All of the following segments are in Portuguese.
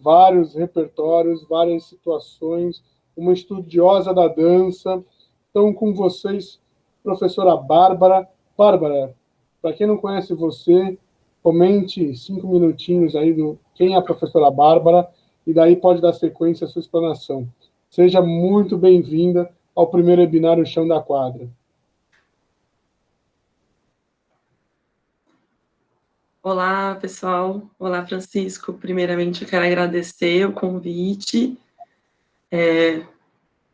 vários repertórios, várias situações, uma estudiosa da dança. Então, com vocês, professora Bárbara. Bárbara, para quem não conhece você, comente 5 minutinhos aí do quem é a professora Bárbara, e daí pode dar sequência à sua explanação. Seja muito bem-vinda ao primeiro webinar O Chão da Quadra. Olá, pessoal. Olá, Francisco. Primeiramente, eu quero agradecer o convite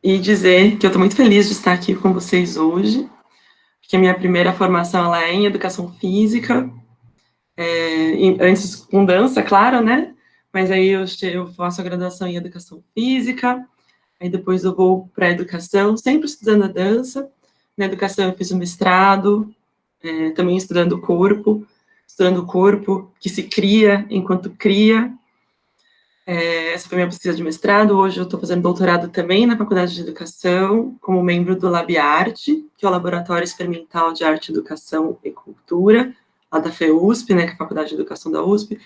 e dizer que eu estou muito feliz de estar aqui com vocês hoje, porque a minha primeira formação ela é em Educação Física, antes com dança, claro, né? Mas aí eu faço a graduação em Educação Física, aí depois eu vou para a Educação, sempre estudando a dança. Na Educação eu fiz o mestrado, também estudando o corpo que se cria enquanto cria. Essa foi a minha pesquisa de mestrado. Hoje eu estou fazendo doutorado também na Faculdade de Educação, como membro do LabArte, que é o Laboratório Experimental de Arte, Educação e Cultura, lá da FEUSP, né, que é a Faculdade de Educação da USP,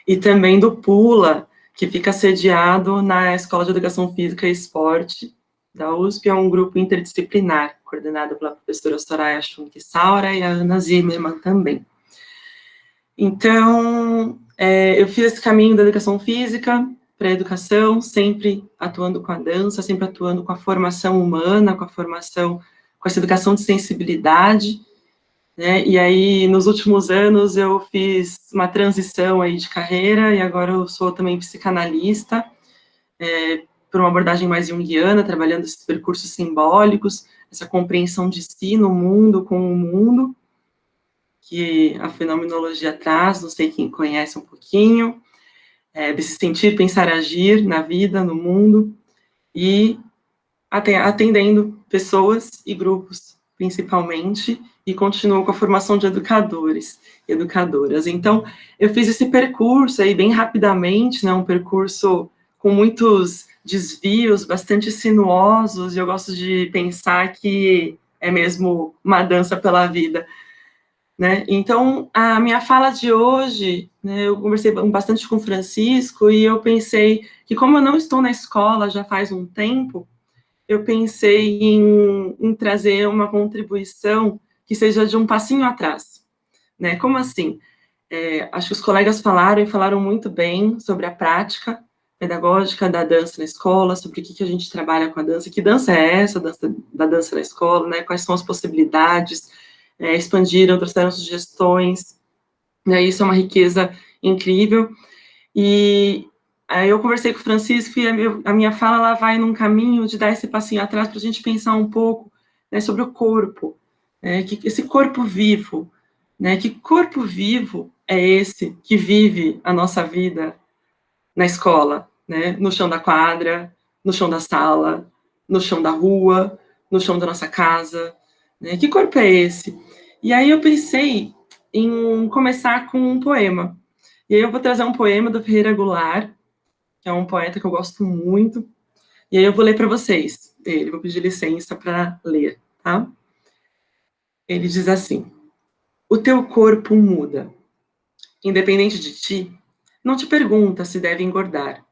e também do PULA, que fica sediado na Escola de Educação Física e Esporte da USP, é um grupo interdisciplinar, coordenado pela professora Soraya Schunk Saura e a Ana Zimmermann também. Então, eu fiz esse caminho da educação física para a educação, sempre atuando com a dança, sempre atuando com a formação humana, com essa educação de sensibilidade, né? E aí, nos últimos anos, eu fiz uma transição aí de carreira, e agora eu sou também psicanalista, por uma abordagem mais junguiana, trabalhando esses percursos simbólicos, essa compreensão de si no mundo, com o mundo, que a fenomenologia traz, não sei quem conhece um pouquinho, desse sentir, pensar, agir na vida, no mundo, e atendendo pessoas e grupos, principalmente, e continuo com a formação de educadores e educadoras. Então, eu fiz esse percurso aí bem rapidamente, né, um percurso com muitos desvios, bastante sinuosos, e eu gosto de pensar que é mesmo uma dança pela vida, né? Então, a minha fala de hoje, né, eu conversei bastante com o Francisco e eu pensei que, como eu não estou na escola já faz um tempo, eu pensei em trazer uma contribuição que seja de um passinho atrás, né? Como assim? Acho que os colegas falaram muito bem sobre a prática pedagógica da dança na escola, sobre o que a gente trabalha com a dança, que dança é essa, da dança na escola, né? Quais são as possibilidades, expandiram, trouxeram sugestões, né, isso é uma riqueza incrível, e aí eu conversei com o Francisco, e a minha fala ela vai num caminho de dar esse passinho atrás para a gente pensar um pouco, né, sobre o corpo, esse corpo vivo, né, que corpo vivo é esse que vive a nossa vida na escola, né, no chão da quadra, no chão da sala, no chão da rua, no chão da nossa casa, né, que corpo é esse? E aí eu pensei em começar com um poema. E aí eu vou trazer um poema do Ferreira Goulart, que é um poeta que eu gosto muito, e aí eu vou ler para vocês. Vou pedir licença para ler, tá? Ele diz assim: o teu corpo muda. Independente de ti, não te pergunta se deve engordar.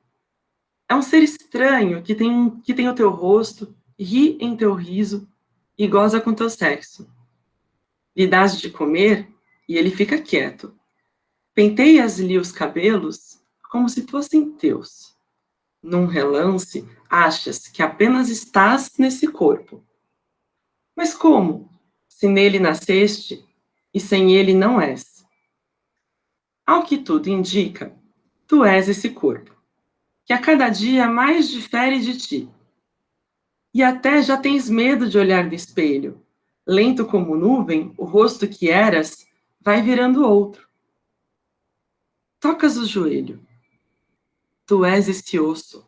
É um ser estranho que tem o teu rosto, ri em teu riso e goza com teu sexo. Lhe dás de comer e ele fica quieto. Penteias-lhe os cabelos como se fossem teus. Num relance, achas que apenas estás nesse corpo. Mas como, se nele nasceste e sem ele não és? Ao que tudo indica, tu és esse corpo, que a cada dia mais difere de ti. E até já tens medo de olhar no espelho. Lento como nuvem, o rosto que eras vai virando outro. Tocas o joelho. Tu és esse osso.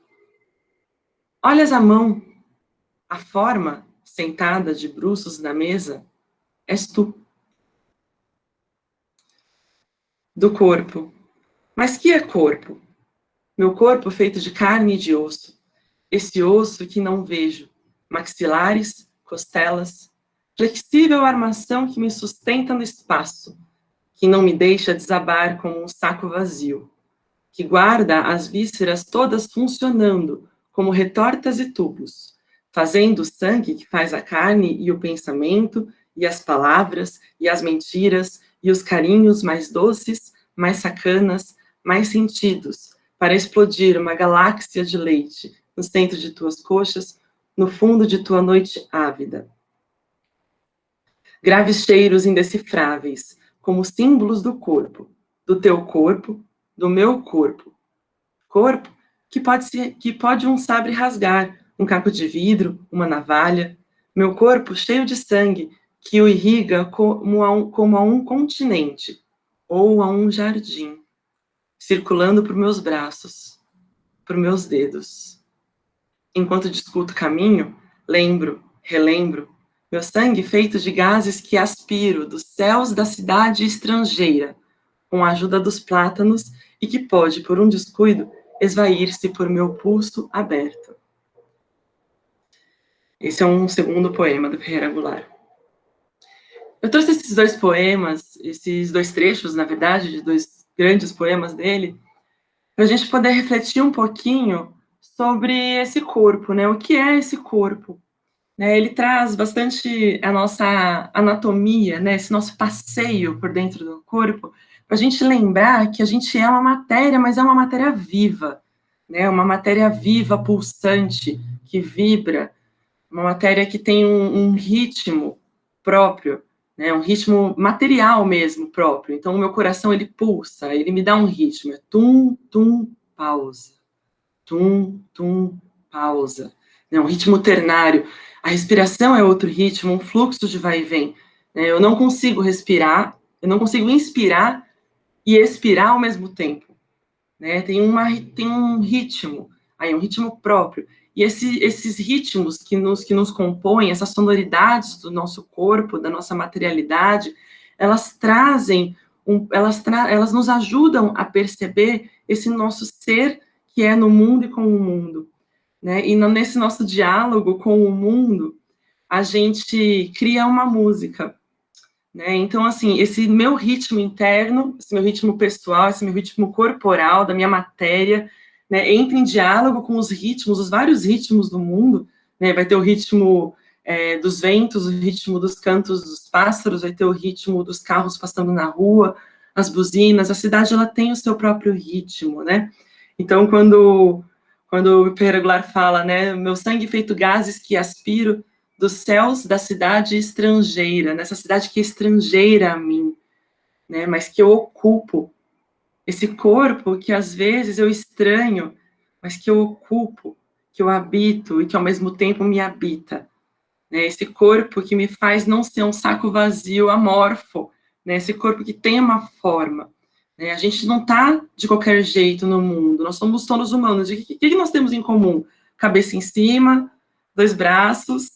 Olhas a mão, a forma, sentada de bruços na mesa, és tu. Do corpo. Mas que é corpo? Meu corpo feito de carne e de osso. Esse osso que não vejo. Maxilares, costelas, flexível armação que me sustenta no espaço, que não me deixa desabar como um saco vazio. que guarda as vísceras todas funcionando, como retortas e tubos, fazendo o sangue que faz a carne e o pensamento, e as palavras, e as mentiras, e os carinhos mais doces, mais sacanas, mais sentidos, para explodir uma galáxia de leite no centro de tuas coxas, no fundo de tua noite ávida. Graves cheiros indecifráveis, como símbolos do corpo, do teu corpo, do meu corpo. Corpo que pode um sabre rasgar, um caco de vidro, uma navalha. Meu corpo cheio de sangue, que o irriga como a um continente, ou a um jardim, circulando por meus braços, por meus dedos. Enquanto discuto caminho, lembro, relembro, meu sangue feito de gases que aspiro dos céus da cidade estrangeira, com a ajuda dos plátanos, e que pode, por um descuido, esvair-se por meu pulso aberto. Esse é um segundo poema do Ferreira Goulart. Eu trouxe esses dois poemas, esses dois trechos, na verdade, de dois grandes poemas dele, para a gente poder refletir um pouquinho sobre esse corpo, né? O que é esse corpo? Ele traz bastante a nossa anatomia, né? Esse nosso passeio por dentro do corpo, para a gente lembrar que a gente é uma matéria, mas é uma matéria viva, né? Uma matéria viva, pulsante, que vibra, uma matéria que tem um ritmo próprio, né? Um ritmo material mesmo próprio. Então, o meu coração, ele pulsa, ele me dá um ritmo, é tum, tum, pausa, tum, tum, pausa, né? Um ritmo ternário. A respiração é outro ritmo, um fluxo de vai e vem, né? Eu não consigo respirar, eu não consigo inspirar e expirar ao mesmo tempo, né? Tem um ritmo, aí um ritmo próprio. E esses ritmos que nos compõem, essas sonoridades do nosso corpo, da nossa materialidade, elas trazem, elas nos ajudam a perceber esse nosso ser que é no mundo e com o mundo, né? E nesse nosso diálogo com o mundo, a gente cria uma música, né? Então, assim, esse meu ritmo interno, esse meu ritmo pessoal, esse meu ritmo corporal, da minha matéria, né, entra em diálogo com os ritmos, os vários ritmos do mundo, né? Vai ter o ritmo dos ventos, o ritmo dos cantos dos pássaros, vai ter o ritmo dos carros passando na rua, as buzinas, a cidade, ela tem o seu próprio ritmo, né? Então, quando o Ferreira Goulart fala, né, meu sangue feito gases que aspiro dos céus da cidade estrangeira, nessa cidade que é estrangeira a mim, né, mas que eu ocupo, esse corpo que às vezes eu estranho, mas que eu ocupo, que eu habito e que ao mesmo tempo me habita, né, esse corpo que me faz não ser um saco vazio, amorfo, né, esse corpo que tem uma forma, né, a gente não está de qualquer jeito no mundo, nós somos todos humanos, o que nós temos em comum? Cabeça em cima, dois braços,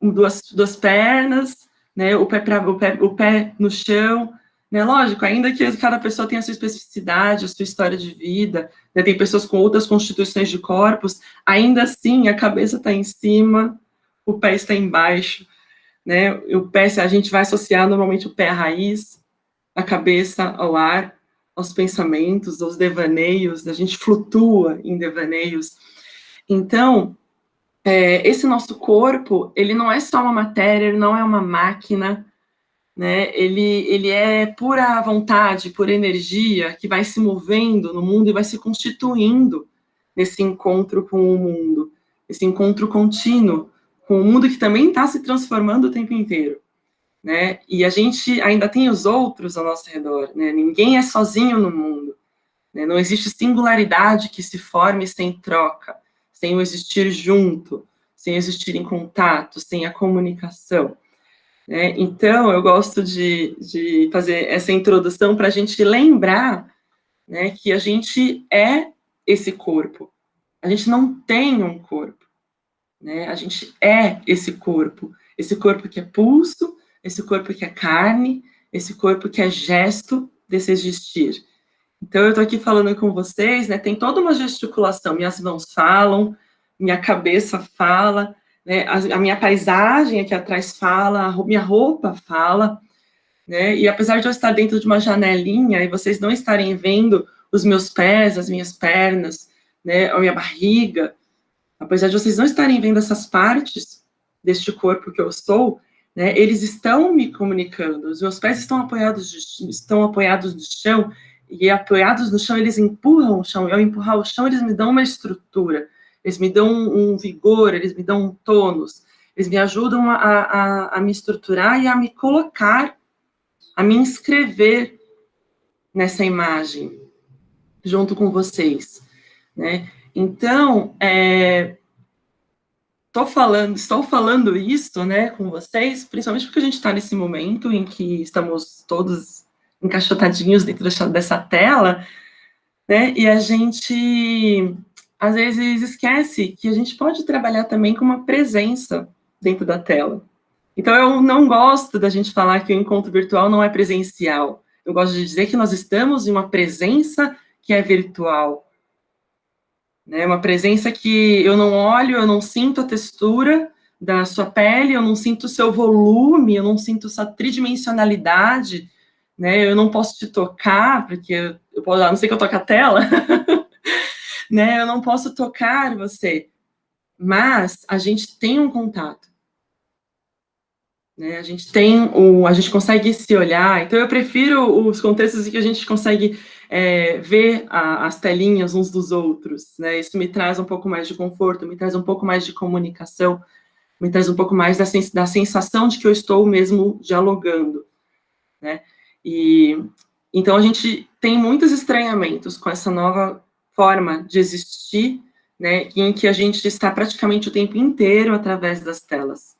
duas pernas, né, o pé no chão, né, lógico, ainda que cada pessoa tenha a sua especificidade, a sua história de vida, né, tem pessoas com outras constituições de corpos, ainda assim a cabeça está em cima, o pé está embaixo, né, o pé, a gente vai associar normalmente o pé à raiz, a cabeça ao ar, aos pensamentos, aos devaneios, a gente flutua em devaneios. Então, esse nosso corpo, ele não é só uma matéria, ele não é uma máquina, né? Ele é pura vontade, pura energia que vai se movendo no mundo e vai se constituindo nesse encontro com o mundo, esse encontro contínuo com o mundo que também está se transformando o tempo inteiro, né? E a gente ainda tem os outros ao nosso redor, né? Ninguém é sozinho no mundo, né? Não existe singularidade que se forme sem troca, sem o existir junto, sem existir em contato, sem a comunicação, né? Então, eu gosto de fazer essa introdução para a gente lembrar, né, que a gente é esse corpo. A gente não tem um corpo, né? A gente é esse corpo que é pulso, esse corpo que é carne, esse corpo que é gesto desse existir. Então, eu estou aqui falando com vocês, né, tem toda uma gesticulação, minhas mãos falam, minha cabeça fala, né, a minha paisagem aqui atrás fala, a minha roupa fala, né, e apesar de eu estar dentro de uma janelinha e vocês não estarem vendo os meus pés, as minhas pernas, né, a minha barriga. Apesar de vocês não estarem vendo essas partes deste corpo que eu sou, né, eles estão me comunicando. Os meus pés estão apoiados no chão, e apoiados no chão, eles empurram o chão. E ao empurrar o chão, eles me dão uma estrutura, eles me dão um vigor, eles me dão um tônus, eles me ajudam a me estruturar e a me colocar, a me inscrever nessa imagem, junto com vocês, né? Então, estou falando isso, né, com vocês, principalmente porque a gente está nesse momento em que estamos todos encaixotadinhos dentro dessa tela, né, e a gente, às vezes, esquece que a gente pode trabalhar também com uma presença dentro da tela. Então, eu não gosto da gente falar que o encontro virtual não é presencial. Eu gosto de dizer que nós estamos em uma presença que é virtual, né? Uma presença que eu não olho, eu não sinto a textura da sua pele, eu não sinto o seu volume, eu não sinto essa tridimensionalidade, né? Eu não posso te tocar, porque a não ser que eu toque a tela, né? Eu não posso tocar você, mas a gente tem um contato, né? A gente consegue se olhar. Então eu prefiro os contextos em que a gente consegue ver as telinhas uns dos outros, né? Isso me traz um pouco mais de conforto, me traz um pouco mais de comunicação, me traz um pouco mais da sensação de que eu estou mesmo dialogando, né? E então a gente tem muitos estranhamentos com essa nova forma de existir, né? Em que a gente está praticamente o tempo inteiro através das telas.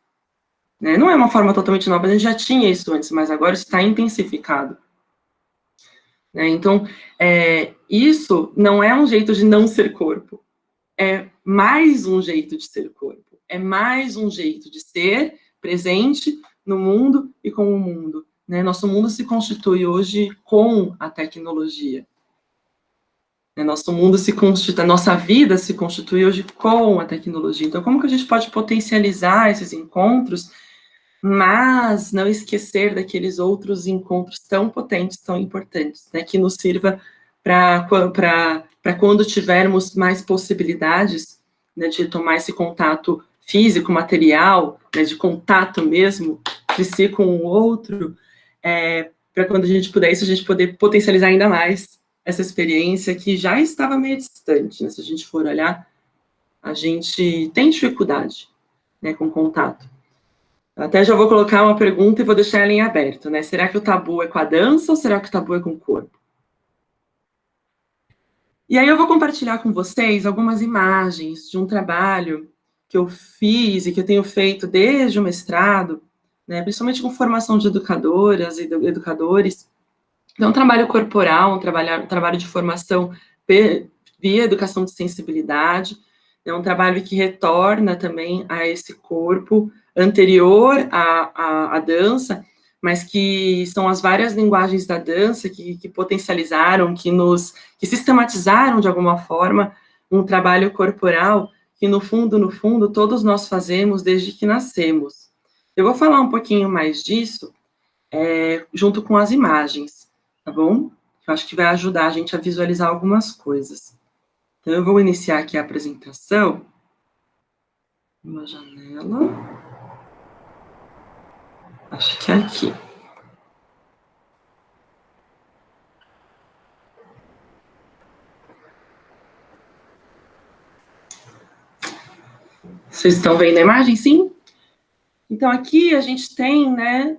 Né? Não é uma forma totalmente nova, a gente já tinha isso antes, mas agora está intensificado. Né? Então, isso não é um jeito de não ser corpo, é mais um jeito de ser corpo, é mais um jeito de ser presente no mundo e com o mundo. Né? Nosso mundo se constitui hoje com a tecnologia. Nosso mundo a nossa vida se constitui hoje com a tecnologia. Então, como que a gente pode potencializar esses encontros, mas não esquecer daqueles outros encontros tão potentes, tão importantes, né, que nos sirva para quando tivermos mais possibilidades, né, de tomar esse contato físico, material, né, de contato mesmo de si com o outro, para quando a gente puder isso, a gente poder potencializar ainda mais essa experiência que já estava meio distante, né, se a gente for olhar, a gente tem dificuldade, né, com contato. Até já vou colocar uma pergunta e vou deixar ela em aberto, né? Será que o tabu é com a dança ou será que o tabu é com o corpo? E aí eu vou compartilhar com vocês algumas imagens de um trabalho que eu fiz e que eu tenho feito desde o mestrado, né? Principalmente com formação de educadoras e educadores. É um trabalho corporal, um trabalho de formação via educação de sensibilidade, é um trabalho que retorna também a esse corpo anterior à dança, mas que são as várias linguagens da dança que potencializaram, que sistematizaram de alguma forma um trabalho corporal que no fundo, todos nós fazemos desde que nascemos. Eu vou falar um pouquinho mais disso junto com as imagens, tá bom? Eu acho que vai ajudar a gente a visualizar algumas coisas. Então, eu vou iniciar aqui a apresentação. Uma janela. Acho que é aqui. Vocês estão vendo a imagem, sim? Então, aqui a gente tem, né,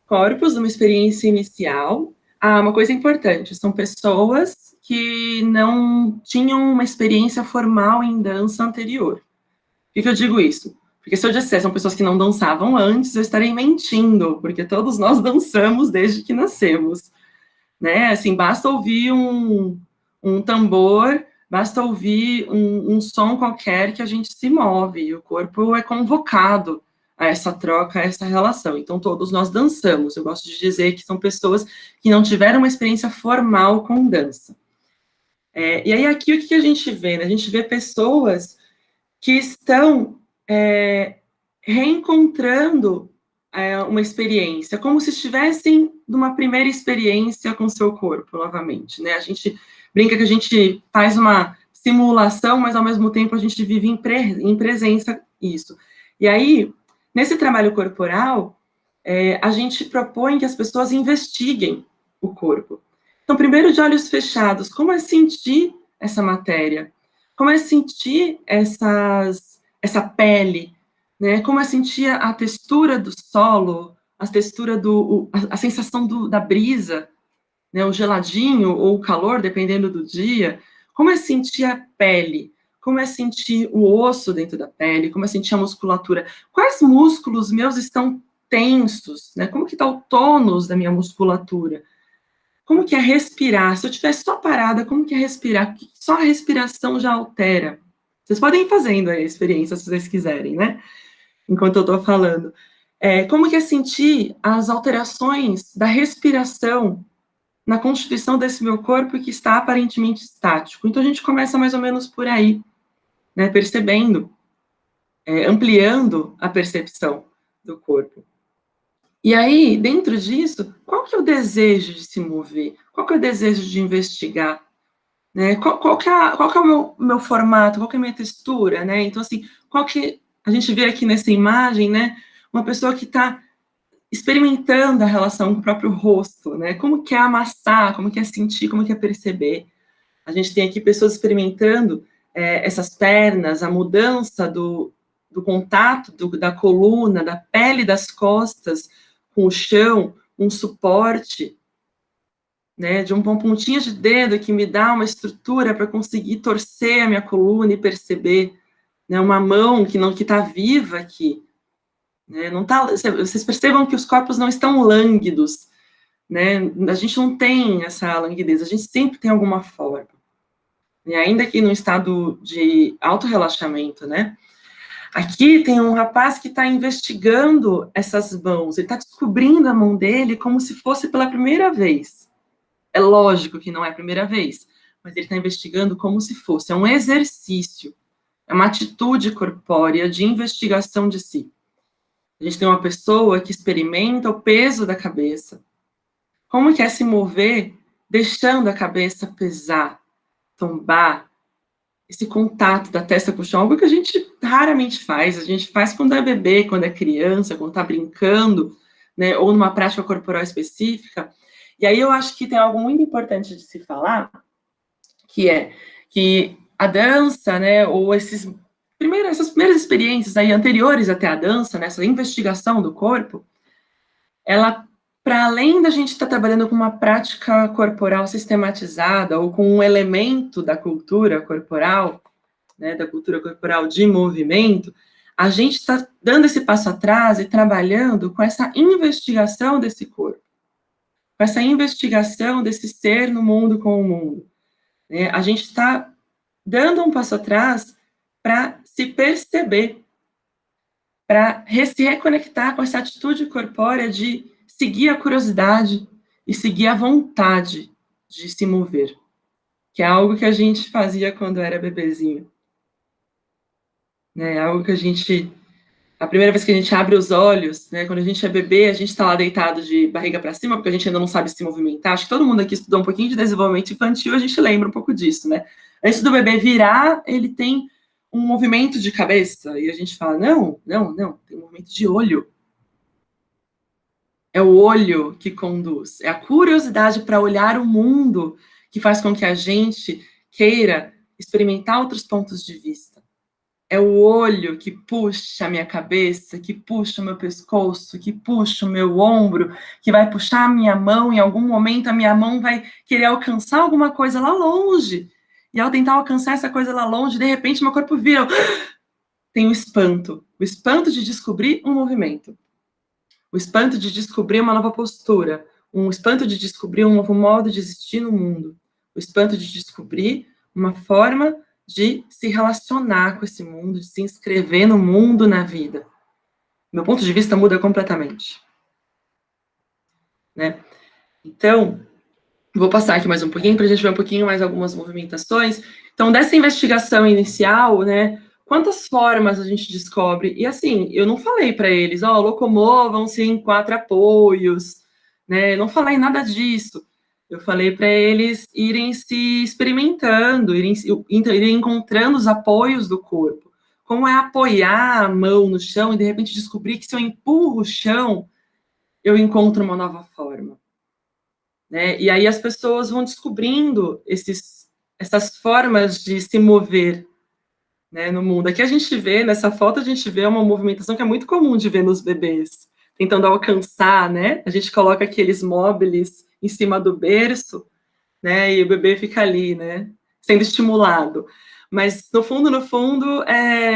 corpos, uma experiência inicial. Uma coisa importante, são pessoas que não tinham uma experiência formal em dança anterior. Por que eu digo isso? Porque se eu disser são pessoas que não dançavam antes, eu estarei mentindo, porque todos nós dançamos desde que nascemos, né? Assim, basta ouvir um tambor, basta ouvir um som qualquer que a gente se move, e o corpo é convocado a essa troca, a essa relação. Então, todos nós dançamos. Eu gosto de dizer que são pessoas que não tiveram uma experiência formal com dança. E aí, aqui, o que a gente vê? Né? A gente vê pessoas que estão reencontrando uma experiência, como se estivessem numa primeira experiência com seu corpo, novamente, né? A gente brinca que a gente faz uma simulação, mas ao mesmo tempo a gente vive em presença isso. E aí, nesse trabalho corporal, a gente propõe que as pessoas investiguem o corpo. Então, primeiro de olhos fechados, como é sentir essa matéria? Como é sentir essa pele? Né? Como é sentir a textura do solo, a textura a sensação da brisa, né? O geladinho ou o calor, dependendo do dia. Como é sentir a pele? Como é sentir o osso dentro da pele? Como é sentir a musculatura? Quais músculos meus estão tensos? Né? Como que está o tônus da minha musculatura? Como que é respirar? Se eu estiver só parada, como que é respirar? Só a respiração já altera. Vocês podem ir fazendo a experiência, se vocês quiserem, né? Enquanto eu estou falando. Como que é sentir as alterações da respiração na constituição desse meu corpo que está aparentemente estático? Então, a gente começa mais ou menos por aí, né? Percebendo, ampliando a percepção do corpo. E aí, dentro disso, qual que é o desejo de se mover? Qual que é o desejo de investigar? Né? Qual que é o meu formato? Qual que é a minha textura? Né? Então, assim, qual que... A gente vê aqui nessa imagem, né? Uma pessoa que está experimentando a relação com o próprio rosto, né? Como que é amassar, como que é sentir, como que é perceber. A gente tem aqui pessoas experimentando essas pernas, a mudança do contato da coluna, da pele das costas com o chão, um suporte, né, de uma pontinha de dedo que me dá uma estrutura para conseguir torcer a minha coluna e perceber, né, uma mão que está viva aqui, né, não tá, vocês percebam que os corpos não estão lânguidos, né, a gente não tem essa languidez, a gente sempre tem alguma forma, e ainda que no estado de auto-relaxamento, né. Aqui tem um rapaz que está investigando essas mãos, ele está descobrindo a mão dele como se fosse pela primeira vez. É lógico que não é a primeira vez, mas ele está investigando como se fosse. É um exercício, é uma atitude corpórea de investigação de si. A gente tem uma pessoa que experimenta o peso da cabeça. Como que é se mover deixando a cabeça pesar, tombar, esse contato da testa com o chão, algo que a gente raramente faz, a gente faz quando é bebê, quando é criança, quando está brincando, né, ou numa prática corporal específica. E aí eu acho que tem algo muito importante de se falar, que é que a dança, né, ou essas primeiras experiências aí anteriores até a dança, né, essa investigação do corpo, ela, para além da gente estar trabalhando com uma prática corporal sistematizada ou com um elemento da cultura corporal, né, da cultura corporal de movimento, a gente está dando esse passo atrás e trabalhando com essa investigação desse corpo, com essa investigação desse ser no mundo com o mundo. Né? A gente está dando um passo atrás para se perceber, para se reconectar com essa atitude corpórea de seguir a curiosidade e seguir a vontade de se mover, que é algo que a gente fazia quando era bebezinho. É algo que a primeira vez que a gente abre os olhos, né, quando a gente é bebê, a gente está lá deitado de barriga para cima, porque a gente ainda não sabe se movimentar. Acho que todo mundo aqui estudou um pouquinho de desenvolvimento infantil, a gente lembra um pouco disso, né? Antes do bebê virar, ele tem um movimento de cabeça, e a gente fala, não, tem um movimento de olho. É o olho que conduz, é a curiosidade para olhar o mundo que faz com que a gente queira experimentar outros pontos de vista. É o olho que puxa a minha cabeça, que puxa o meu pescoço, que puxa o meu ombro, que vai puxar a minha mão, em algum momento a minha mão vai querer alcançar alguma coisa lá longe. E ao tentar alcançar essa coisa lá longe, de repente meu corpo vira... Tem o espanto de descobrir um movimento. O espanto de descobrir uma nova postura. Um espanto de descobrir um novo modo de existir no mundo. O espanto de descobrir uma forma de se relacionar com esse mundo, de se inscrever no mundo, na vida. Meu ponto de vista muda completamente. Né? Então, vou passar aqui mais um pouquinho, para a gente ver um pouquinho mais algumas movimentações. Então, dessa investigação inicial, né, quantas formas a gente descobre? E assim, eu não falei para eles, locomovam-se em 4 apoios, né, eu não falei nada disso. Eu falei para eles irem se experimentando, irem encontrando os apoios do corpo. Como é apoiar a mão no chão e, de repente, descobrir que se eu empurro o chão, eu encontro uma nova forma. Né? E aí as pessoas vão descobrindo essas formas de se mover, né, no mundo. Aqui a gente vê, nessa foto, a gente vê uma movimentação que é muito comum de ver nos bebês, tentando alcançar, né? A gente coloca aqueles móveis em cima do berço, né? E o bebê fica ali, né? Sendo estimulado. Mas, no fundo,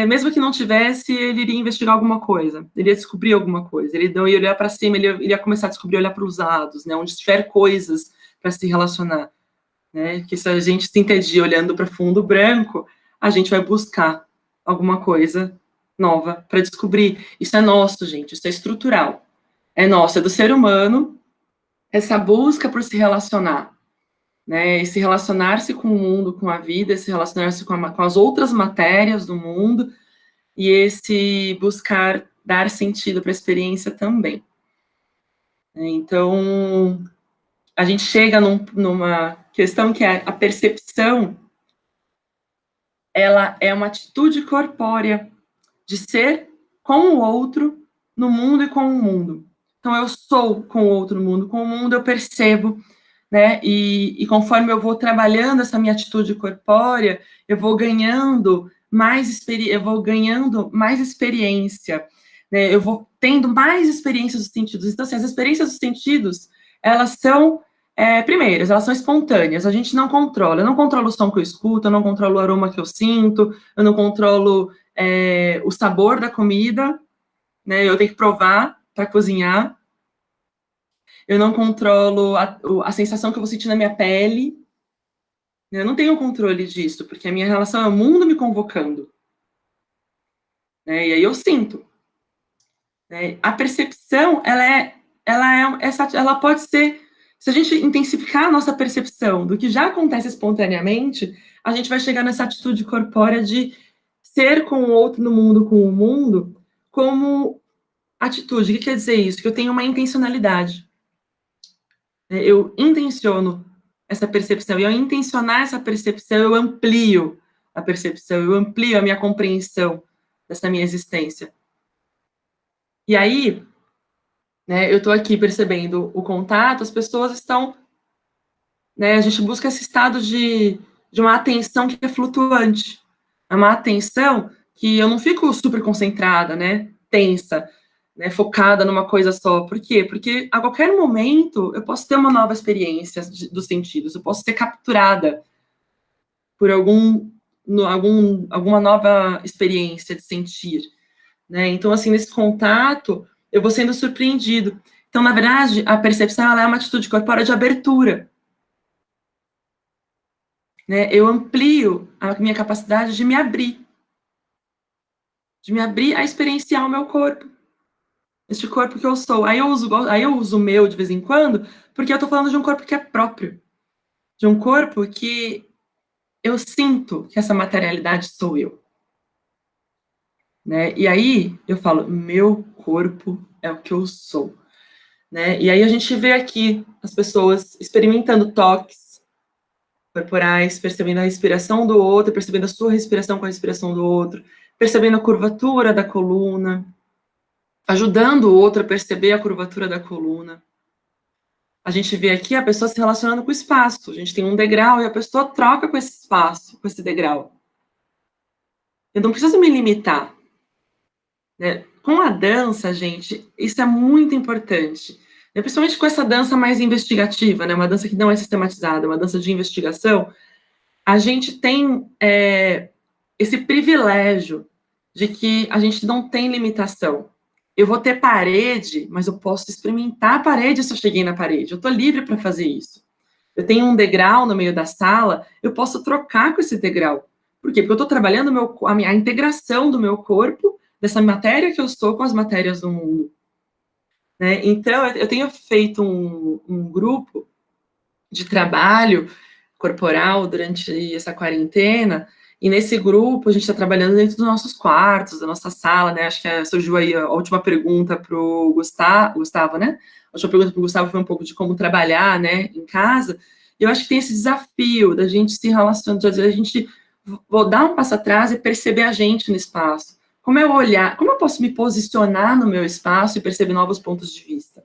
mesmo que não tivesse, ele iria investigar alguma coisa, ele ia descobrir alguma coisa, ele não ia olhar para cima, ele ia começar a descobrir, olhar para os lados, né? Onde tiver coisas para se relacionar, né? Que se a gente se entedia olhando para fundo branco, a gente vai buscar alguma coisa nova para descobrir. Isso é nosso, gente, isso é estrutural. É nosso, é do ser humano, essa busca por se relacionar, né? E se relacionar-se com o mundo, com a vida, se relacionar-se com as outras matérias do mundo, e esse buscar dar sentido para a experiência também. Então, a gente chega numa questão que é a percepção, ela é uma atitude corpórea de ser com o outro no mundo e com o mundo. Então, eu sou com o outro no mundo, com o mundo eu percebo, né? E conforme eu vou trabalhando essa minha atitude corpórea, eu vou ganhando mais experiência, né? Eu vou tendo mais experiências dos sentidos. Então, assim, as experiências dos sentidos, elas são primeiras, elas são espontâneas, a gente não controla. Eu não controlo o som que eu escuto, eu não controlo o aroma que eu sinto, eu não controlo o sabor da comida, né? Eu tenho que provar para cozinhar. Eu não controlo a sensação que eu vou sentir na minha pele. Eu não tenho controle disso, porque a minha relação é o mundo me convocando. Né? E aí eu sinto. Né? A percepção, ela pode ser, se a gente intensificar a nossa percepção do que já acontece espontaneamente, a gente vai chegar nessa atitude corpórea de ser com o outro no mundo, com o mundo, como atitude. O que quer dizer isso? Que eu tenho uma intencionalidade. Eu intenciono essa percepção, e ao intencionar essa percepção, eu amplio a percepção, eu amplio a minha compreensão dessa minha existência. E aí, né, eu estou aqui percebendo o contato, as pessoas estão, né, a gente busca esse estado de uma atenção que é flutuante, é uma atenção que eu não fico super concentrada, né, tensa, né, focada numa coisa só. Por quê? Porque a qualquer momento eu posso ter uma nova experiência dos sentidos, eu posso ser capturada por alguma nova experiência de sentir, né? Então, assim, nesse contato, eu vou sendo surpreendido. Então, na verdade, a percepção, ela é uma atitude corpórea de abertura, né? Eu amplio a minha capacidade de me abrir a experienciar o meu corpo, este corpo que eu sou. Aí eu uso o meu de vez em quando, porque eu tô falando de um corpo que é próprio, de um corpo que eu sinto que essa materialidade sou eu. Né? E aí eu falo, meu corpo é o que eu sou. Né? E aí a gente vê aqui as pessoas experimentando toques corporais, percebendo a respiração do outro, percebendo a sua respiração com a respiração do outro, percebendo a curvatura da coluna, ajudando o outro a perceber a curvatura da coluna. A gente vê aqui a pessoa se relacionando com o espaço. A gente tem um degrau e a pessoa troca com esse espaço, com esse degrau. Eu não preciso me limitar. Né? Com a dança, gente, isso é muito importante. Né? Principalmente com essa dança mais investigativa, né? Uma dança que não é sistematizada, uma dança de investigação, a gente tem esse privilégio de que a gente não tem limitação. Eu vou ter parede, mas eu posso experimentar a parede se eu cheguei na parede. Eu estou livre para fazer isso. Eu tenho um degrau no meio da sala, eu posso trocar com esse degrau. Por quê? Porque eu estou trabalhando a integração do meu corpo, dessa matéria que eu sou com as matérias do mundo. Né? Então, eu tenho feito um grupo de trabalho corporal durante essa quarentena, E nesse grupo, a gente está trabalhando dentro dos nossos quartos, da nossa sala, né? Acho que surgiu aí a última pergunta para o Gustavo, né? A última pergunta para o Gustavo foi um pouco de como trabalhar, né, em casa. E eu acho que tem esse desafio da gente se relacionando, a gente vou dar um passo atrás e perceber a gente no espaço. Como eu posso me posicionar no meu espaço e perceber novos pontos de vista?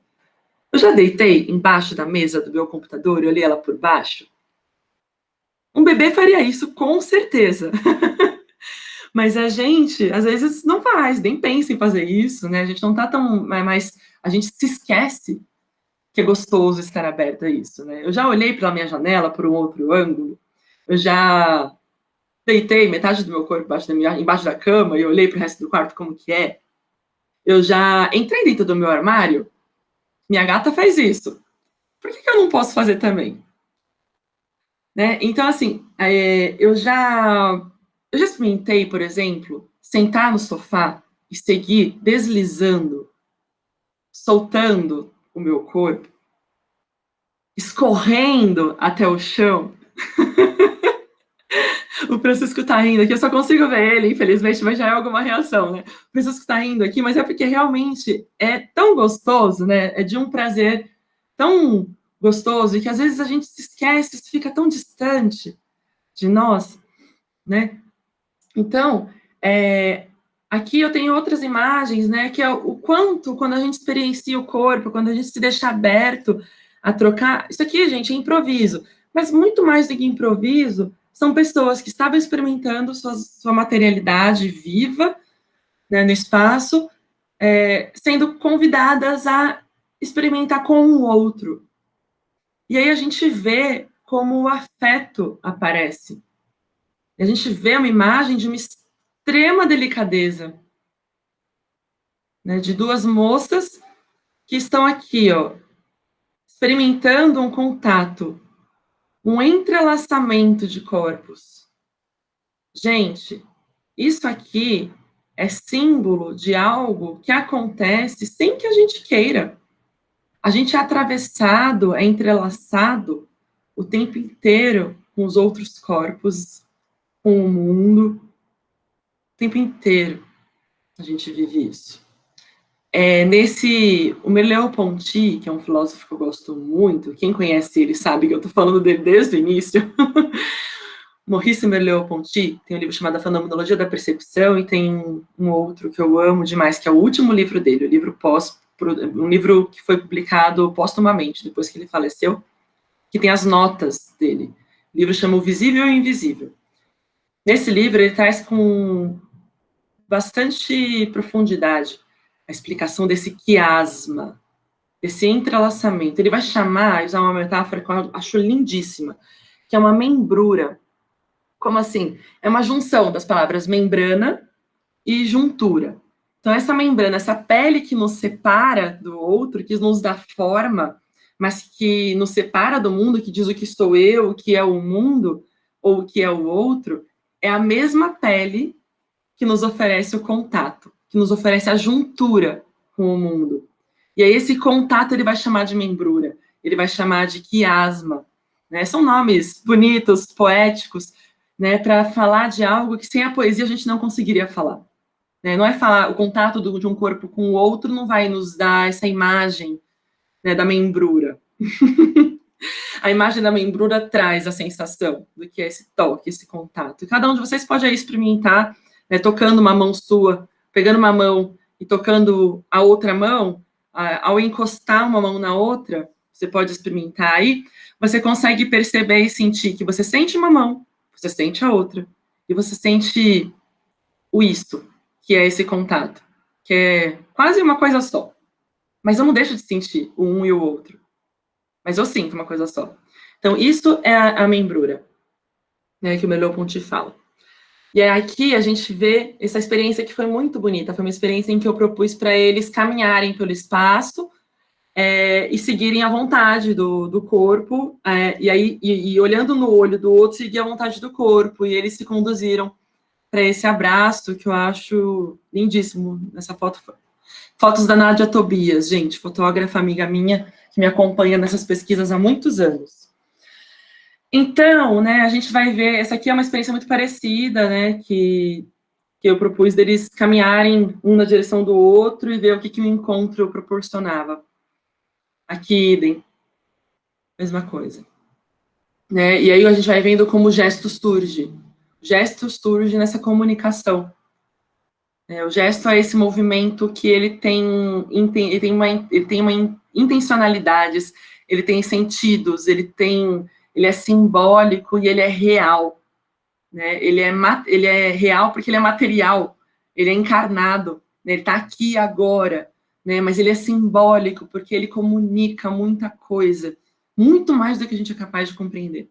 Eu já deitei embaixo da mesa do meu computador e olhei ela por baixo? Um bebê faria isso, com certeza. Mas a gente, às vezes, não faz, nem pensa em fazer isso, né? A gente não tá tão... Mas a gente se esquece que é gostoso estar aberto a isso, né? Eu já olhei pela minha janela por um outro ângulo, eu já deitei metade do meu corpo embaixo da cama e olhei para o resto do quarto como que é. Eu já entrei dentro do meu armário, minha gata faz isso. Por que eu não posso fazer também? Né? Então, assim, eu já experimentei, por exemplo, sentar no sofá e seguir deslizando, soltando o meu corpo, escorrendo até o chão. O Francisco tá rindo aqui, eu só consigo ver ele, infelizmente, mas já é alguma reação, né? O Francisco tá rindo aqui, mas é porque realmente é tão gostoso, né? É de um prazer tão gostoso e que às vezes a gente se esquece, isso fica tão distante de nós, né? Então, aqui eu tenho outras imagens, né? Que é o quanto, quando a gente experiencia o corpo, quando a gente se deixa aberto a trocar. Isso aqui, gente, é improviso. Mas muito mais do que improviso, são pessoas que estavam experimentando sua materialidade viva, né, no espaço, sendo convidadas a experimentar com o outro. E aí a gente vê como o afeto aparece. A gente vê uma imagem de uma extrema delicadeza, né, de duas moças que estão aqui, ó, experimentando um contato, um entrelaçamento de corpos. Gente, isso aqui é símbolo de algo que acontece sem que a gente queira. A gente é atravessado, é entrelaçado o tempo inteiro com os outros corpos, com o mundo, o tempo inteiro a gente vive isso. O Merleau-Ponty, que é um filósofo que eu gosto muito, quem conhece ele sabe que eu estou falando dele desde o início. Maurice Merleau-Ponty tem um livro chamado A Fenomenologia da Percepção e tem um outro que eu amo demais, que é o último livro dele, um livro que foi publicado póstumamente, depois que ele faleceu, que tem as notas dele. O livro chama O Visível e o Invisível. Nesse livro, ele traz com bastante profundidade a explicação desse quiasma, desse entrelaçamento. Ele vai usar uma metáfora que eu acho lindíssima, que é uma membrura. Como assim? É uma junção das palavras membrana e juntura. Então, essa membrana, essa pele que nos separa do outro, que nos dá forma, mas que nos separa do mundo, que diz o que sou eu, o que é o mundo, ou o que é o outro, é a mesma pele que nos oferece o contato, que nos oferece a juntura com o mundo. E aí esse contato ele vai chamar de membrura, ele vai chamar de quiasma, né? São nomes bonitos, poéticos, né, para falar de algo que sem a poesia a gente não conseguiria falar. Né? Não é falar, o contato de um corpo com o outro não vai nos dar essa imagem, né, da membrura. A imagem da membrura traz a sensação do que é esse toque, esse contato. E cada um de vocês pode aí experimentar, né, tocando uma mão sua, pegando uma mão e tocando a outra mão, ao encostar uma mão na outra, você pode experimentar aí, você consegue perceber e sentir que você sente uma mão, você sente a outra, e você sente o isto, que é esse contato, que é quase uma coisa só. Mas eu não deixo de sentir o um e o outro. Mas eu sinto uma coisa só. Então, isso é a membrura, né, que o Merleau-Ponty fala. E aqui a gente vê essa experiência que foi muito bonita. Foi uma experiência em que eu propus para eles caminharem pelo espaço e seguirem a vontade do corpo, e olhando no olho do outro, seguir a vontade do corpo. E eles se conduziram para esse abraço, que eu acho lindíssimo, nessa foto. Fotos da Nádia Tobias, gente, fotógrafa amiga minha, que me acompanha nessas pesquisas há muitos anos. Então, né, a gente vai ver, essa aqui é uma experiência muito parecida, né, que eu propus deles caminharem um na direção do outro e ver o que o encontro proporcionava. Aqui, idem, mesma coisa. Né? E aí a gente vai vendo como o gesto surge. O gesto surge nessa comunicação. O gesto é esse movimento que ele tem uma intencionalidades, ele tem sentidos, ele é simbólico e ele é real. Né? Ele é real porque ele é material, ele é encarnado, né? Ele está aqui agora, né? Mas ele é simbólico porque ele comunica muita coisa, muito mais do que a gente é capaz de compreender.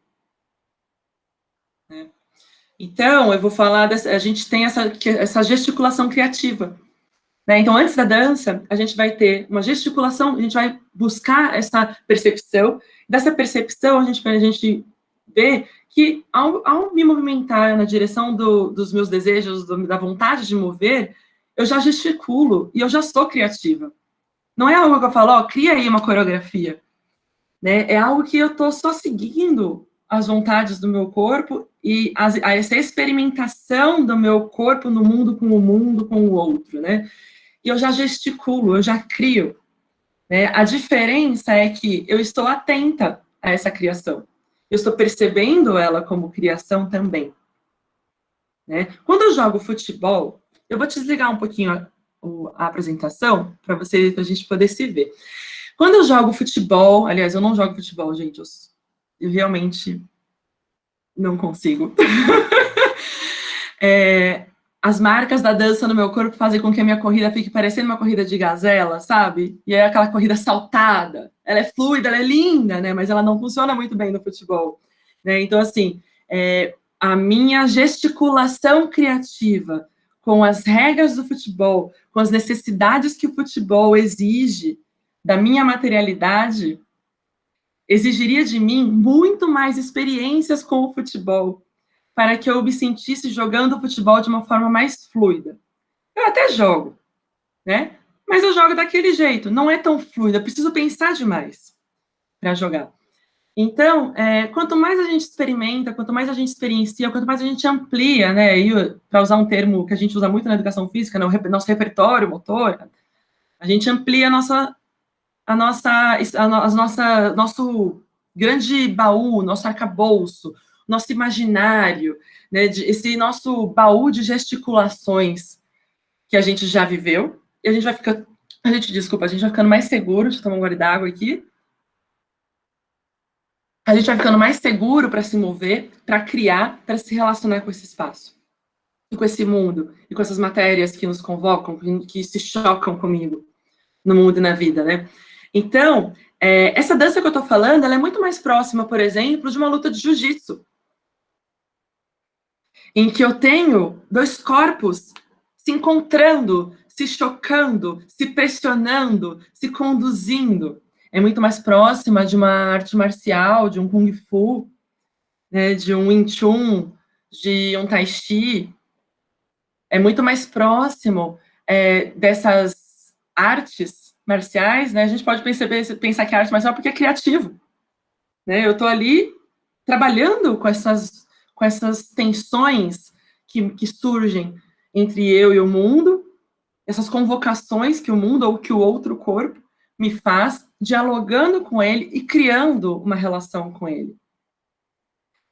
Né? Então, eu vou falar, a gente tem essa gesticulação criativa. Né? Então, antes da dança, a gente vai ter uma gesticulação, a gente vai buscar essa percepção, dessa percepção a gente vê que ao me movimentar na direção dos meus desejos, da vontade de mover, eu já gesticulo e eu já sou criativa. Não é algo que eu falo, cria aí uma coreografia. Né? É algo que eu estou só seguindo as vontades do meu corpo e essa experimentação do meu corpo no mundo, com o outro, né? E eu já gesticulo, eu já crio. Né? A diferença é que eu estou atenta a essa criação. Eu estou percebendo ela como criação também. Né? Quando eu jogo futebol, eu vou desligar um pouquinho a apresentação para a gente poder se ver. Quando eu jogo futebol, aliás, eu não jogo futebol, gente, eu realmente não consigo. As marcas da dança no meu corpo fazem com que a minha corrida fique parecendo uma corrida de gazela, sabe? E é aquela corrida saltada. Ela é fluida, ela é linda, né? Mas ela não funciona muito bem no futebol. Né? Então, assim, a minha gesticulação criativa com as regras do futebol, com as necessidades que o futebol exige da minha materialidade, exigiria de mim muito mais experiências com o futebol, para que eu me sentisse jogando futebol de uma forma mais fluida. Eu até jogo, né? Mas eu jogo daquele jeito, não é tão fluida, eu preciso pensar demais para jogar. Então, quanto mais a gente experimenta, quanto mais a gente experiencia, quanto mais a gente amplia, né? Para usar um termo que a gente usa muito na educação física, né, nosso repertório motor, a gente amplia nosso grande baú, nosso arcabouço, nosso imaginário, né, esse nosso baú de gesticulações que a gente já viveu, e a gente vai ficando mais seguro, deixa eu tomar um gole d'água aqui, a gente vai ficando mais seguro para se mover, para criar, para se relacionar com esse espaço, e com esse mundo, e com essas matérias que nos convocam, que se chocam comigo, no mundo e na vida, né? Então, essa dança que eu estou falando, ela é muito mais próxima, por exemplo, de uma luta de jiu-jitsu, em que eu tenho dois corpos se encontrando, se chocando, se pressionando, se conduzindo. É muito mais próxima de uma arte marcial, de um Kung Fu, né, de um Wing Chun, de um Tai Chi. É muito mais próximo dessas artes marciais, né? A gente pode pensar que é arte marcial porque é criativo. Né? Eu estou ali trabalhando com essas tensões que surgem entre eu e o mundo, essas convocações que o mundo ou que o outro corpo me faz, dialogando com ele e criando uma relação com ele.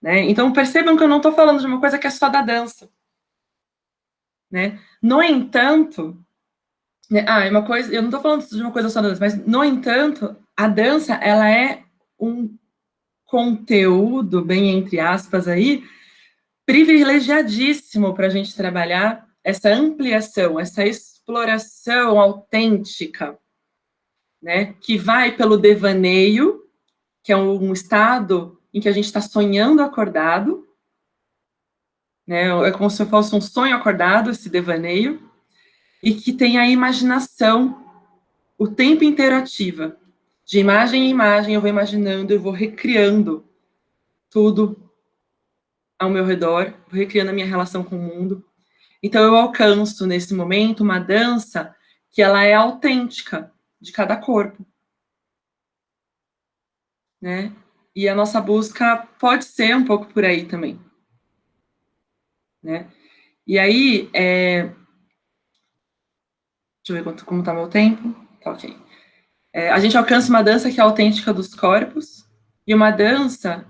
Né? Então, percebam que eu não estou falando de uma coisa que é só da dança. Né? No entanto, é uma coisa, eu não estou falando de uma coisa só da dança, mas, no entanto, a dança, ela é um conteúdo, bem entre aspas aí, privilegiadíssimo para a gente trabalhar essa ampliação, essa exploração autêntica, né, que vai pelo devaneio, que é um estado em que a gente está sonhando acordado, né, é como se fosse um sonho acordado, esse devaneio, e que tem a imaginação o tempo inteiro ativa. De imagem em imagem, eu vou imaginando, eu vou recriando tudo ao meu redor, vou recriando a minha relação com o mundo. Então, eu alcanço, nesse momento, uma dança que ela é autêntica de cada corpo. Né? E a nossa busca pode ser um pouco por aí também, né? E aí, deixa eu ver como está meu tempo. Tá ok. A gente alcança uma dança que é autêntica dos corpos e uma dança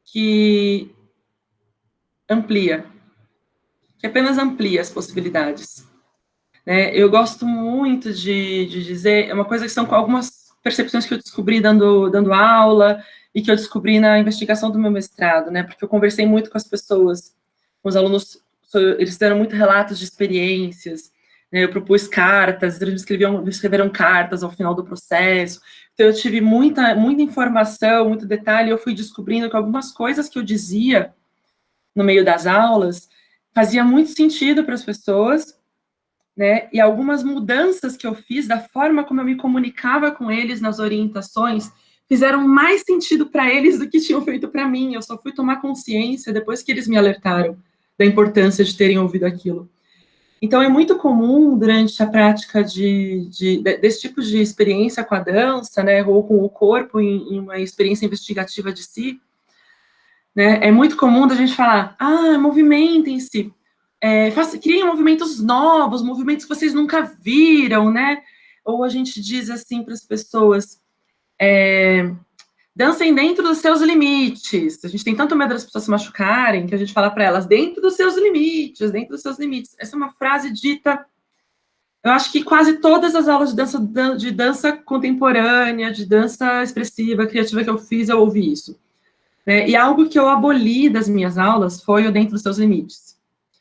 que amplia, que apenas amplia as possibilidades. Né? Eu gosto muito de dizer, é uma coisa que são algumas percepções que eu descobri dando aula e que eu descobri na investigação do meu mestrado, né? Porque eu conversei muito com as pessoas, com os alunos, eles deram muito relatos de experiências, né? Eu propus cartas, eles escreveram cartas ao final do processo, então eu tive muita informação, muito detalhe, e eu fui descobrindo que algumas coisas que eu dizia no meio das aulas fazia muito sentido para as pessoas, né? E algumas mudanças que eu fiz da forma como eu me comunicava com eles nas orientações fizeram mais sentido para eles do que tinham feito para mim. Eu só fui tomar consciência depois que eles me alertaram da importância de terem ouvido aquilo. Então, é muito comum, durante a prática desse tipo de experiência com a dança, né, ou com o corpo, em uma experiência investigativa de si, né, é muito comum da gente falar, movimentem-se, criem movimentos novos, movimentos que vocês nunca viram, né? Ou a gente diz assim para as pessoas, dancem dentro dos seus limites. A gente tem tanto medo das pessoas se machucarem que a gente fala para elas, dentro dos seus limites, dentro dos seus limites. Essa é uma frase dita, eu acho que quase todas as aulas de dança contemporânea, de dança expressiva, criativa que eu fiz, eu ouvi isso. Né? E algo que eu aboli das minhas aulas foi o dentro dos seus limites.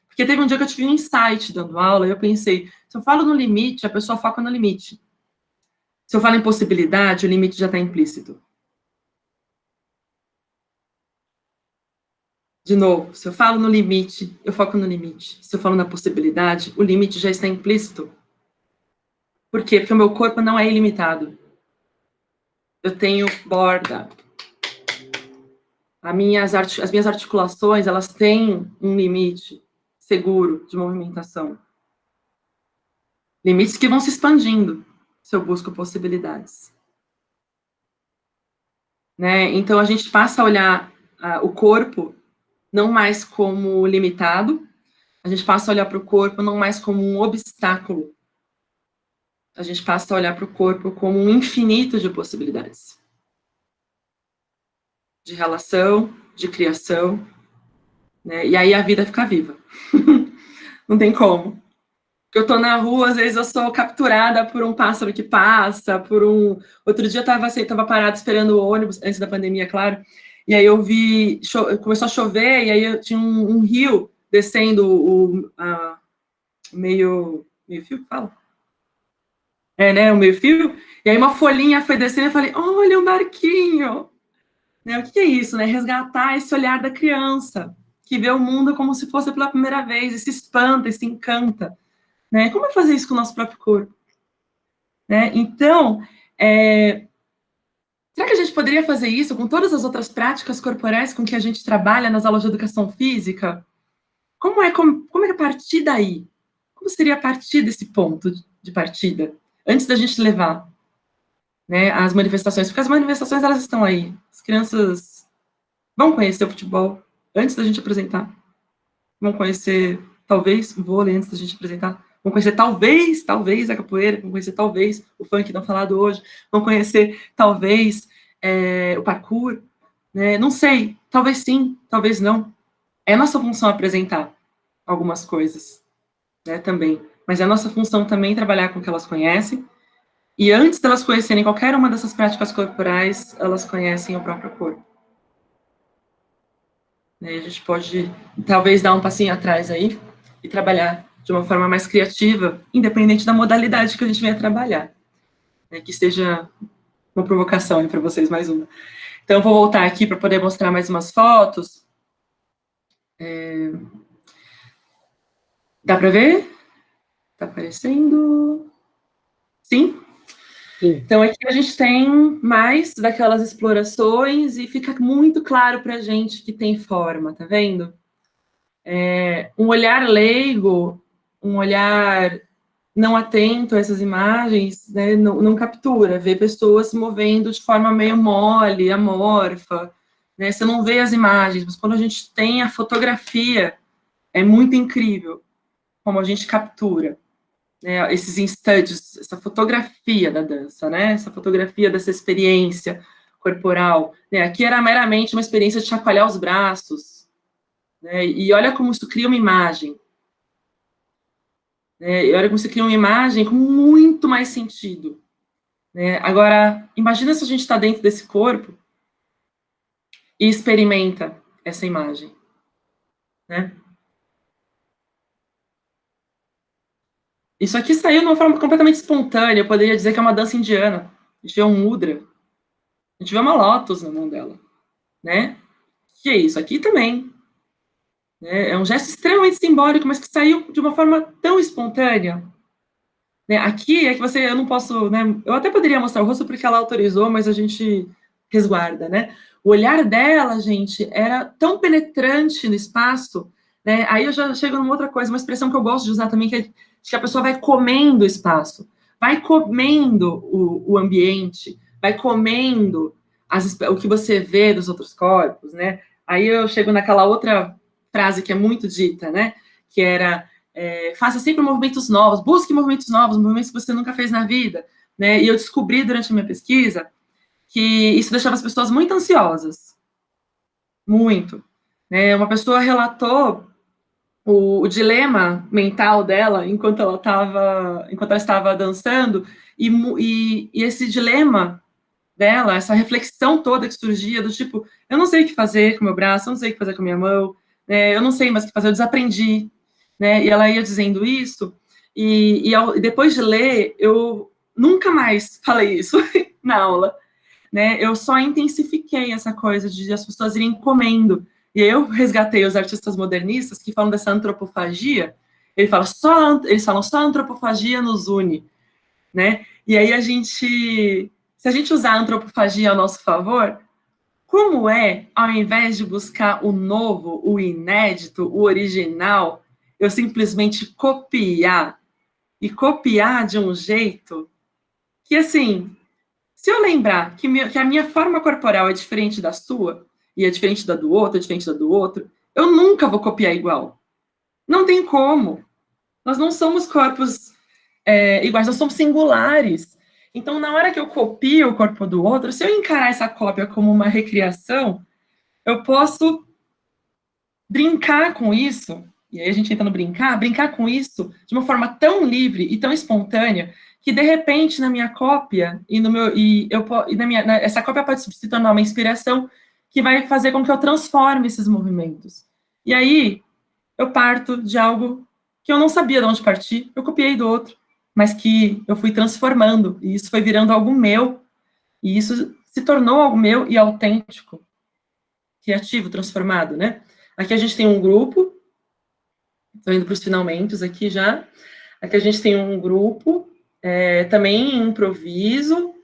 Porque teve um dia que eu tive um insight dando aula, e eu pensei, se eu falo no limite, a pessoa foca no limite. Se eu falo em possibilidade, o limite já está implícito. De novo, se eu falo no limite, eu foco no limite. Se eu falo na possibilidade, o limite já está implícito. Por quê? Porque o meu corpo não é ilimitado. Eu tenho borda. As minhas articulações, elas têm um limite seguro de movimentação. Limites que vão se expandindo se eu busco possibilidades. Né? Então, a gente passa a olhar o corpo não mais como limitado, a gente passa a olhar para o corpo não mais como um obstáculo, a gente passa a olhar para o corpo como um infinito de possibilidades. De relação, de criação, né? E aí a vida fica viva. Não tem como. Porque eu tô na rua, às vezes eu sou capturada por um pássaro que passa, por um... Outro dia eu tava parada esperando o ônibus, antes da pandemia, claro, e aí eu vi, começou a chover, e aí eu tinha um rio descendo meio fio que fala? Né, o meio fio, e aí uma folhinha foi descendo, eu falei, olha um barquinho! Né, o que é isso, né? Resgatar esse olhar da criança, que vê o mundo como se fosse pela primeira vez, e se espanta, e se encanta. Né? Como é fazer isso com o nosso próprio corpo? Né? Então, será que a gente poderia fazer isso com todas as outras práticas corporais com que a gente trabalha nas aulas de educação física? Como é a partir daí? Como seria a partir desse ponto de partida? Antes da gente levar, né, as manifestações, porque as manifestações, elas estão aí. As crianças vão conhecer o futebol antes da gente apresentar. Vão conhecer, talvez, o vôlei antes da gente apresentar. Vão conhecer, talvez, a capoeira. Vão conhecer, talvez, o funk não falado hoje. Vão conhecer, talvez, o parkour. Né? Não sei. Talvez sim, talvez não. É nossa função apresentar algumas coisas, né, também. Mas é nossa função também trabalhar com o que elas conhecem. E antes delas conhecerem qualquer uma dessas práticas corporais, elas conhecem o próprio corpo. A gente pode, talvez, dar um passinho atrás aí e trabalhar de uma forma mais criativa, independente da modalidade que a gente venha trabalhar. Né? Que seja uma provocação para vocês, mais uma. Então, eu vou voltar aqui para poder mostrar mais umas fotos. Dá para ver? Está aparecendo? Sim? Sim. Então, aqui a gente tem mais daquelas explorações e fica muito claro para a gente que tem forma, tá vendo? Um olhar leigo, um olhar não atento a essas imagens, né, não captura, vê pessoas se movendo de forma meio mole, amorfa, né? Você não vê as imagens, mas quando a gente tem a fotografia, é muito incrível como a gente captura, né, esses instantes, essa fotografia da dança, né? Essa fotografia dessa experiência corporal, né? Aqui era meramente uma experiência de chacoalhar os braços, né? E olha como isso cria uma imagem, né? E olha como isso cria uma imagem com muito mais sentido, né? Agora, imagina se a gente está dentro desse corpo e experimenta essa imagem, né? Isso aqui saiu de uma forma completamente espontânea, eu poderia dizer que é uma dança indiana. A gente vê um mudra, a gente vê uma lótus na mão dela, né? Que é isso aqui também, né? É um gesto extremamente simbólico, mas que saiu de uma forma tão espontânea, né? Aqui é que você, eu não posso, né? Eu até poderia mostrar o rosto porque ela autorizou, mas a gente resguarda, né? O olhar dela, gente, era tão penetrante no espaço, né? Aí eu já chego numa outra coisa, uma expressão que eu gosto de usar também, que é que a pessoa vai comendo o espaço, vai comendo o ambiente, vai comendo o que você vê dos outros corpos, né? Aí eu chego naquela outra frase que é muito dita, né? Que era faça sempre movimentos novos, busque movimentos novos, movimentos que você nunca fez na vida, né? E eu descobri durante a minha pesquisa que isso deixava as pessoas muito ansiosas, muito. Né? Uma pessoa relatou o dilema mental dela enquanto ela estava dançando, e esse dilema dela, essa reflexão toda que surgia do tipo, eu não sei o que fazer com o meu braço, eu não sei o que fazer com a minha mão, né, eu não sei mais o que fazer, eu desaprendi, né, e ela ia dizendo isso, e depois de ler, eu nunca mais falei isso na aula, né, eu só intensifiquei essa coisa de as pessoas irem comendo, e aí eu resgatei os artistas modernistas que falam dessa antropofagia, eles falam só a antropofagia nos une, né, e aí se a gente usar a antropofagia ao nosso favor, como é, ao invés de buscar o novo, o inédito, o original, eu simplesmente copiar, e copiar de um jeito que, assim, se eu lembrar que a minha forma corporal é diferente da sua, e é diferente da do outro, é diferente da do outro, eu nunca vou copiar igual. Não tem como. Nós não somos corpos iguais, nós somos singulares. Então, na hora que eu copio o corpo do outro, se eu encarar essa cópia como uma recriação, eu posso brincar com isso, e aí a gente tentando brincar com isso de uma forma tão livre e tão espontânea, que de repente na minha cópia essa cópia pode se tornar uma inspiração que vai fazer com que eu transforme esses movimentos. E aí eu parto de algo que eu não sabia de onde partir, eu copiei do outro, mas que eu fui transformando, e isso foi virando algo meu, e isso se tornou algo meu e autêntico, criativo, transformado, né? Aqui a gente tem um grupo, estou indo para os finalmentos aqui já. Aqui a gente tem um grupo, também em improviso.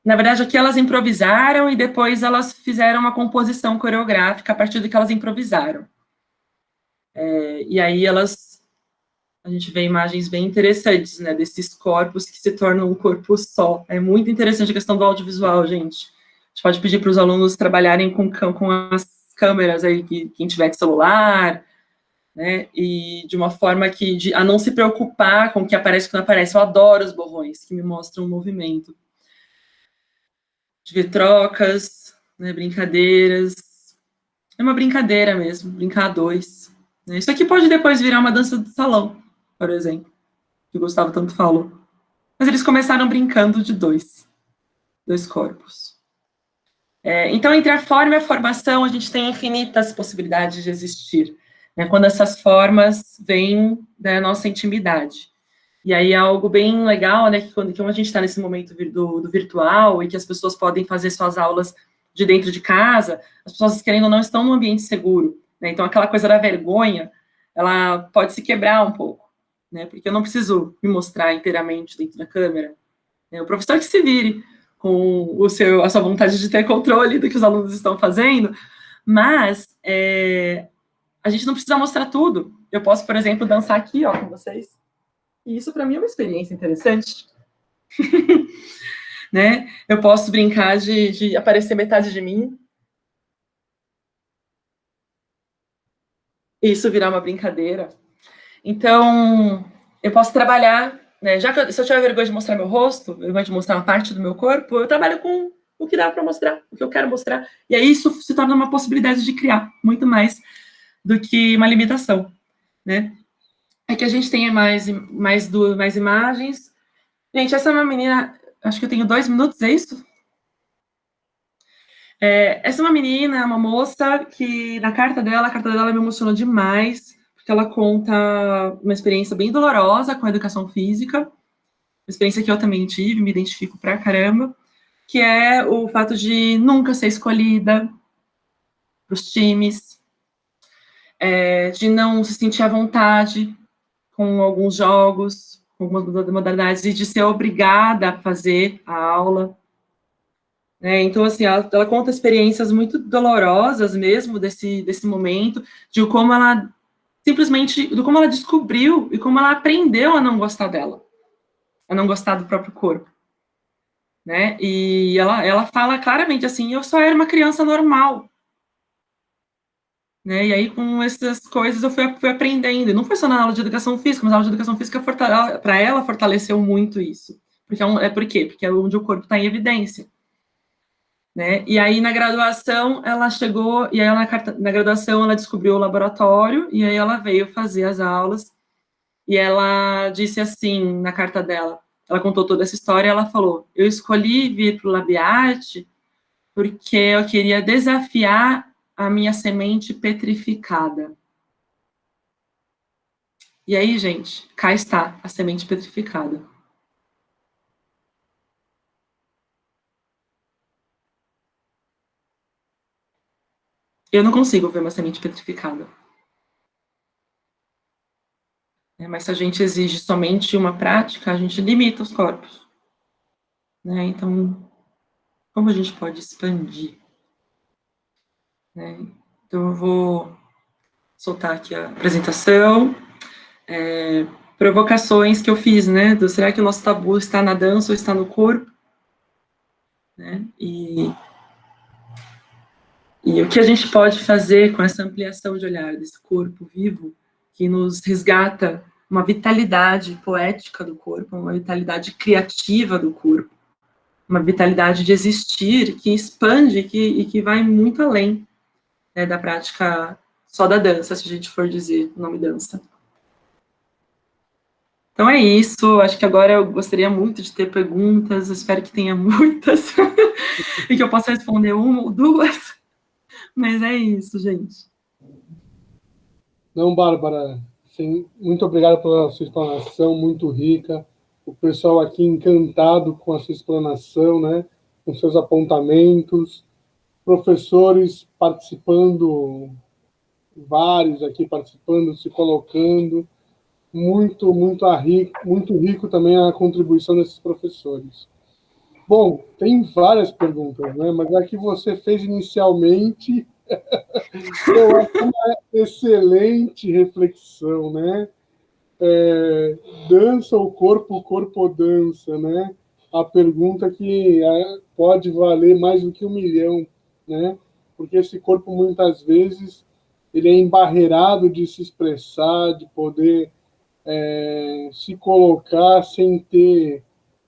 Na verdade, aqui elas improvisaram e depois elas fizeram uma composição coreográfica a partir do que elas improvisaram. E aí a gente vê imagens bem interessantes, né, desses corpos que se tornam um corpo só. É muito interessante a questão do audiovisual, gente. A gente pode pedir para os alunos trabalharem com as câmeras aí, quem tiver de celular, né, e de uma forma a não se preocupar com o que aparece e o que não aparece. Eu adoro os borrões, que me mostram o movimento. De ver trocas, né, brincadeiras. É uma brincadeira mesmo, brincar a dois. Né. Isso aqui pode depois virar uma dança de salão, por exemplo, que o Gustavo tanto falou. Mas eles começaram brincando de dois corpos. Então, entre a forma e a formação, a gente tem infinitas possibilidades de existir, né, quando essas formas vêm da nossa intimidade. E aí é algo bem legal, né, que quando a gente está nesse momento do virtual e que as pessoas podem fazer suas aulas de dentro de casa, as pessoas, querendo ou não, estão num ambiente seguro, né, então aquela coisa da vergonha, ela pode se quebrar um pouco, né, porque eu não preciso me mostrar inteiramente dentro da câmera, né, o professor que se vire com a sua vontade de ter controle do que os alunos estão fazendo, mas a gente não precisa mostrar tudo. Eu posso, por exemplo, dançar aqui, ó, com vocês, e isso para mim é uma experiência interessante. Né? Eu posso brincar de aparecer metade de mim, isso virar uma brincadeira. Então, eu posso trabalhar, né? Já que se eu tiver vergonha de mostrar meu rosto, vergonha de mostrar uma parte do meu corpo, eu trabalho com o que dá para mostrar, o que eu quero mostrar. E aí isso se torna uma possibilidade de criar, muito mais do que uma limitação, né? É que a gente tenha mais imagens. Gente, essa é uma menina, acho que eu tenho 2 minutos, é isso? Essa é uma menina, uma moça, que na carta dela, a carta dela me emocionou demais, porque ela conta uma experiência bem dolorosa com a educação física, uma experiência que eu também tive, me identifico pra caramba, que é o fato de nunca ser escolhida para os times, de não se sentir à vontade com alguns jogos, com algumas modalidades, e de ser obrigada a fazer a aula. Então, assim, ela conta experiências muito dolorosas mesmo desse momento, de como ela simplesmente, de como ela descobriu e como ela aprendeu a não gostar dela, a não gostar do próprio corpo, né? E ela fala claramente assim, eu só era uma criança normal, né? E aí, com essas coisas, eu fui aprendendo. E não foi só na aula de educação física, mas a aula de educação física, para ela, fortaleceu muito isso. Por quê? Porque é onde o corpo está em evidência. Né? E aí, na graduação, ela chegou, e aí na graduação ela descobriu o laboratório, e aí ela veio fazer as aulas, e ela disse assim, na carta dela, ela contou toda essa história, ela falou, eu escolhi vir para o Labiate porque eu queria desafiar a minha semente petrificada. E aí, gente, cá está a semente petrificada. Eu não consigo ver uma semente petrificada. Mas se a gente exige somente uma prática, a gente limita os corpos. Então, como a gente pode expandir? Então, eu vou soltar aqui a apresentação. Provocações que eu fiz, será que o nosso tabu está na dança ou está no corpo? E o que a gente pode fazer com essa ampliação de olhar desse corpo vivo, que nos resgata uma vitalidade poética do corpo, uma vitalidade criativa do corpo, uma vitalidade de existir que expande e que vai muito além da prática só da dança, se a gente for dizer o nome dança. Então é isso, acho que agora eu gostaria muito de ter perguntas, espero que tenha muitas, e que eu possa responder uma ou duas, mas é isso, gente. Não, Bárbara, sim, muito obrigado pela sua explanação, muito rica. O pessoal aqui encantado com a sua explanação, com seus apontamentos. Professores participando, vários aqui participando, se colocando. Muito rico também a contribuição desses professores. Bom, tem várias perguntas, mas a que você fez inicialmente, eu acho uma excelente reflexão, dança o corpo dança, A pergunta que pode valer mais do que 1 milhão, Porque esse corpo, muitas vezes, ele é embarreirado de se expressar, de poder se colocar sem ter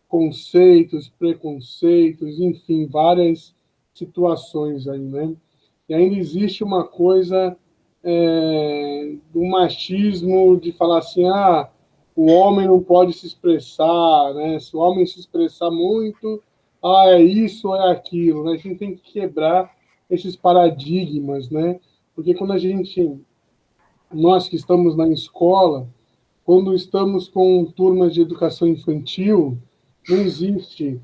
conceitos, preconceitos, enfim, várias situações aí, E ainda existe uma coisa do machismo, de falar assim, o homem não pode se expressar, Se o homem se expressar muito, é isso ou é aquilo, A gente tem que quebrar esses paradigmas, Porque quando nós que estamos na escola, quando estamos com turmas de educação infantil, não existe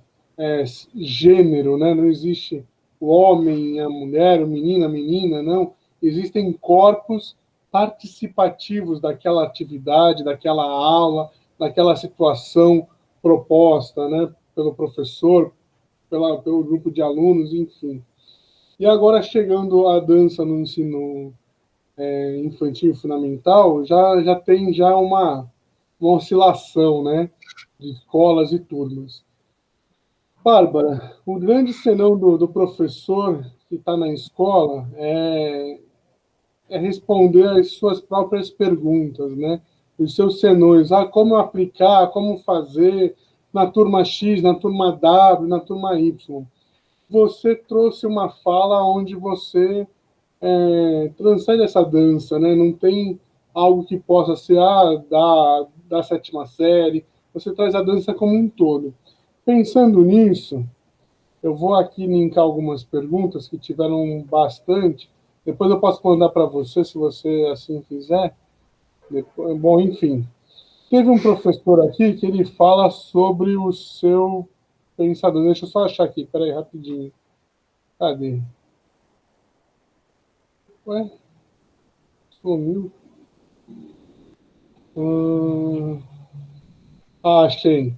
gênero, Não existe o homem, a mulher, o menino, a menina, não. Existem corpos participativos daquela atividade, daquela aula, daquela situação proposta, Pelo professor, pelo grupo de alunos, enfim. E agora, chegando à dança no ensino infantil fundamental, já tem uma oscilação, de escolas e turmas. Bárbara, o grande senão do professor que está na escola é responder as suas próprias perguntas, né? Os seus senões, como aplicar, como fazer na turma X, na turma W, na turma Y. Você trouxe uma fala onde você transcende essa dança, né? Não tem algo que possa ser da sétima série, você traz a dança como um todo. Pensando nisso, eu vou aqui linkar algumas perguntas que tiveram bastante, depois eu posso mandar para você, se você assim quiser. Depois, bom, enfim. Teve um professor aqui que ele fala sobre o seu pensador. Deixa eu só achar aqui, peraí, rapidinho. Cadê? Ué? Sumiu? Achei.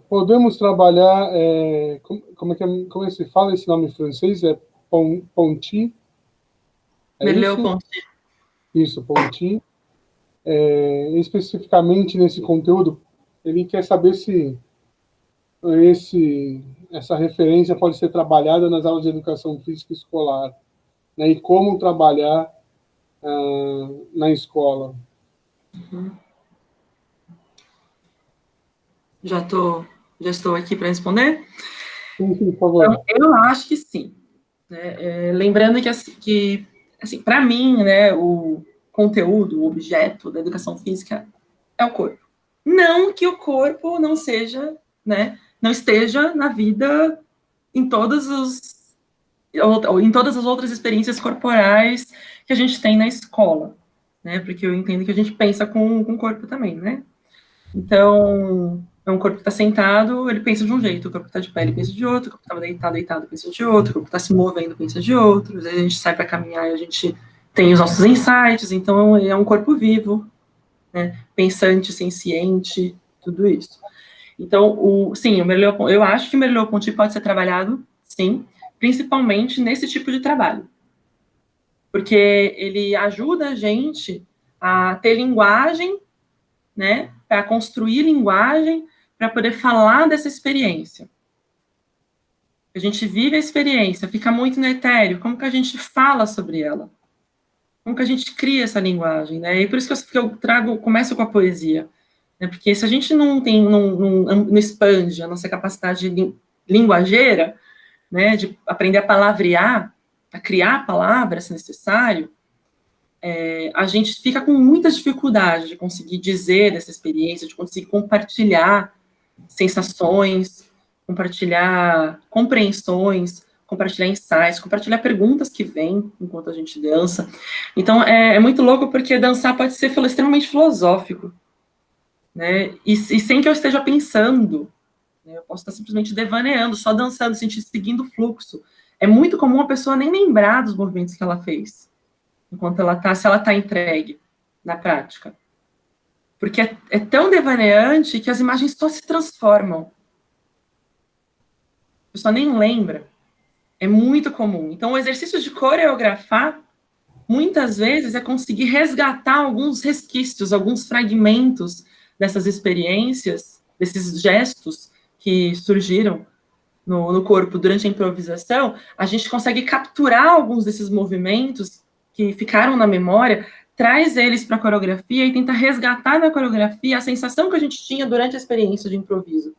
Podemos trabalhar. Como é que se fala esse nome em francês? É Ponty? É isso? Merleau-Ponty. Isso, Ponty. Especificamente nesse conteúdo, ele quer saber se essa referência pode ser trabalhada nas aulas de educação física escolar, né? E como trabalhar na escola. Já estou aqui para responder? Sim, por favor. Então, eu acho que sim. Né? Lembrando que assim, para mim, né, o conteúdo, o objeto da educação física é o corpo. Não que o corpo não seja, né, não esteja na vida em todas as outras experiências corporais que a gente tem na escola, né? Porque eu entendo que a gente pensa com o corpo também, né? Então, é um corpo que está sentado, ele pensa de um jeito, o corpo que está de pé, ele pensa de outro, o corpo que está deitado, pensa de outro, o corpo que está se movendo, pensa de outro, às vezes a gente sai para caminhar e a gente tem os nossos insights, então é um corpo vivo, né? Pensante, senciente, tudo isso. Então, sim, eu acho que o Merleau-Ponty pode ser trabalhado, sim, principalmente nesse tipo de trabalho, porque ele ajuda a gente a ter linguagem, né, para construir linguagem, para poder falar dessa experiência. A gente vive a experiência, fica muito no etéreo, como que a gente fala sobre ela? Como que a gente cria essa linguagem, né? E por isso que eu começo com a poesia, né? Porque se a gente não expande a nossa capacidade linguageira, né, de aprender a palavrear, a criar palavras, se necessário, a gente fica com muita dificuldade de conseguir dizer dessa experiência, de conseguir compartilhar sensações, compartilhar compreensões, compartilhar insights, compartilhar perguntas que vêm enquanto a gente dança. Então, é muito louco porque dançar pode ser extremamente filosófico, né? E sem que eu esteja pensando, né? Eu posso estar simplesmente devaneando, só dançando, seguindo o fluxo. É muito comum a pessoa nem lembrar dos movimentos que ela fez, enquanto se ela está entregue na prática. Porque é tão devaneante que as imagens só se transformam. A pessoa nem lembra. É muito comum. Então, o exercício de coreografar, muitas vezes, é conseguir resgatar alguns resquícios, alguns fragmentos dessas experiências, desses gestos que surgiram no corpo durante a improvisação. A gente consegue capturar alguns desses movimentos que ficaram na memória, traz eles para a coreografia e tenta resgatar na coreografia a sensação que a gente tinha durante a experiência de improviso.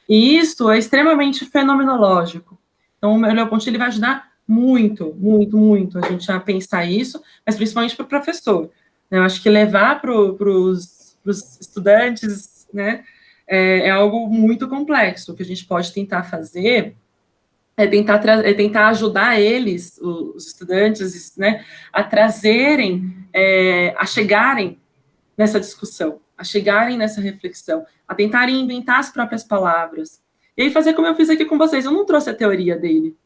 E isso é extremamente fenomenológico. Então, o Merleau-Ponty ele vai ajudar muito, muito, muito a gente a pensar isso, mas principalmente para o professor. Eu acho que levar para os estudantes, né, é algo muito complexo. O que a gente pode tentar fazer é tentar ajudar eles, os estudantes, né, a trazerem, a chegarem nessa discussão, a chegarem nessa reflexão, a tentarem inventar as próprias palavras. E aí fazer como eu fiz aqui com vocês. Eu não trouxe a teoria dele,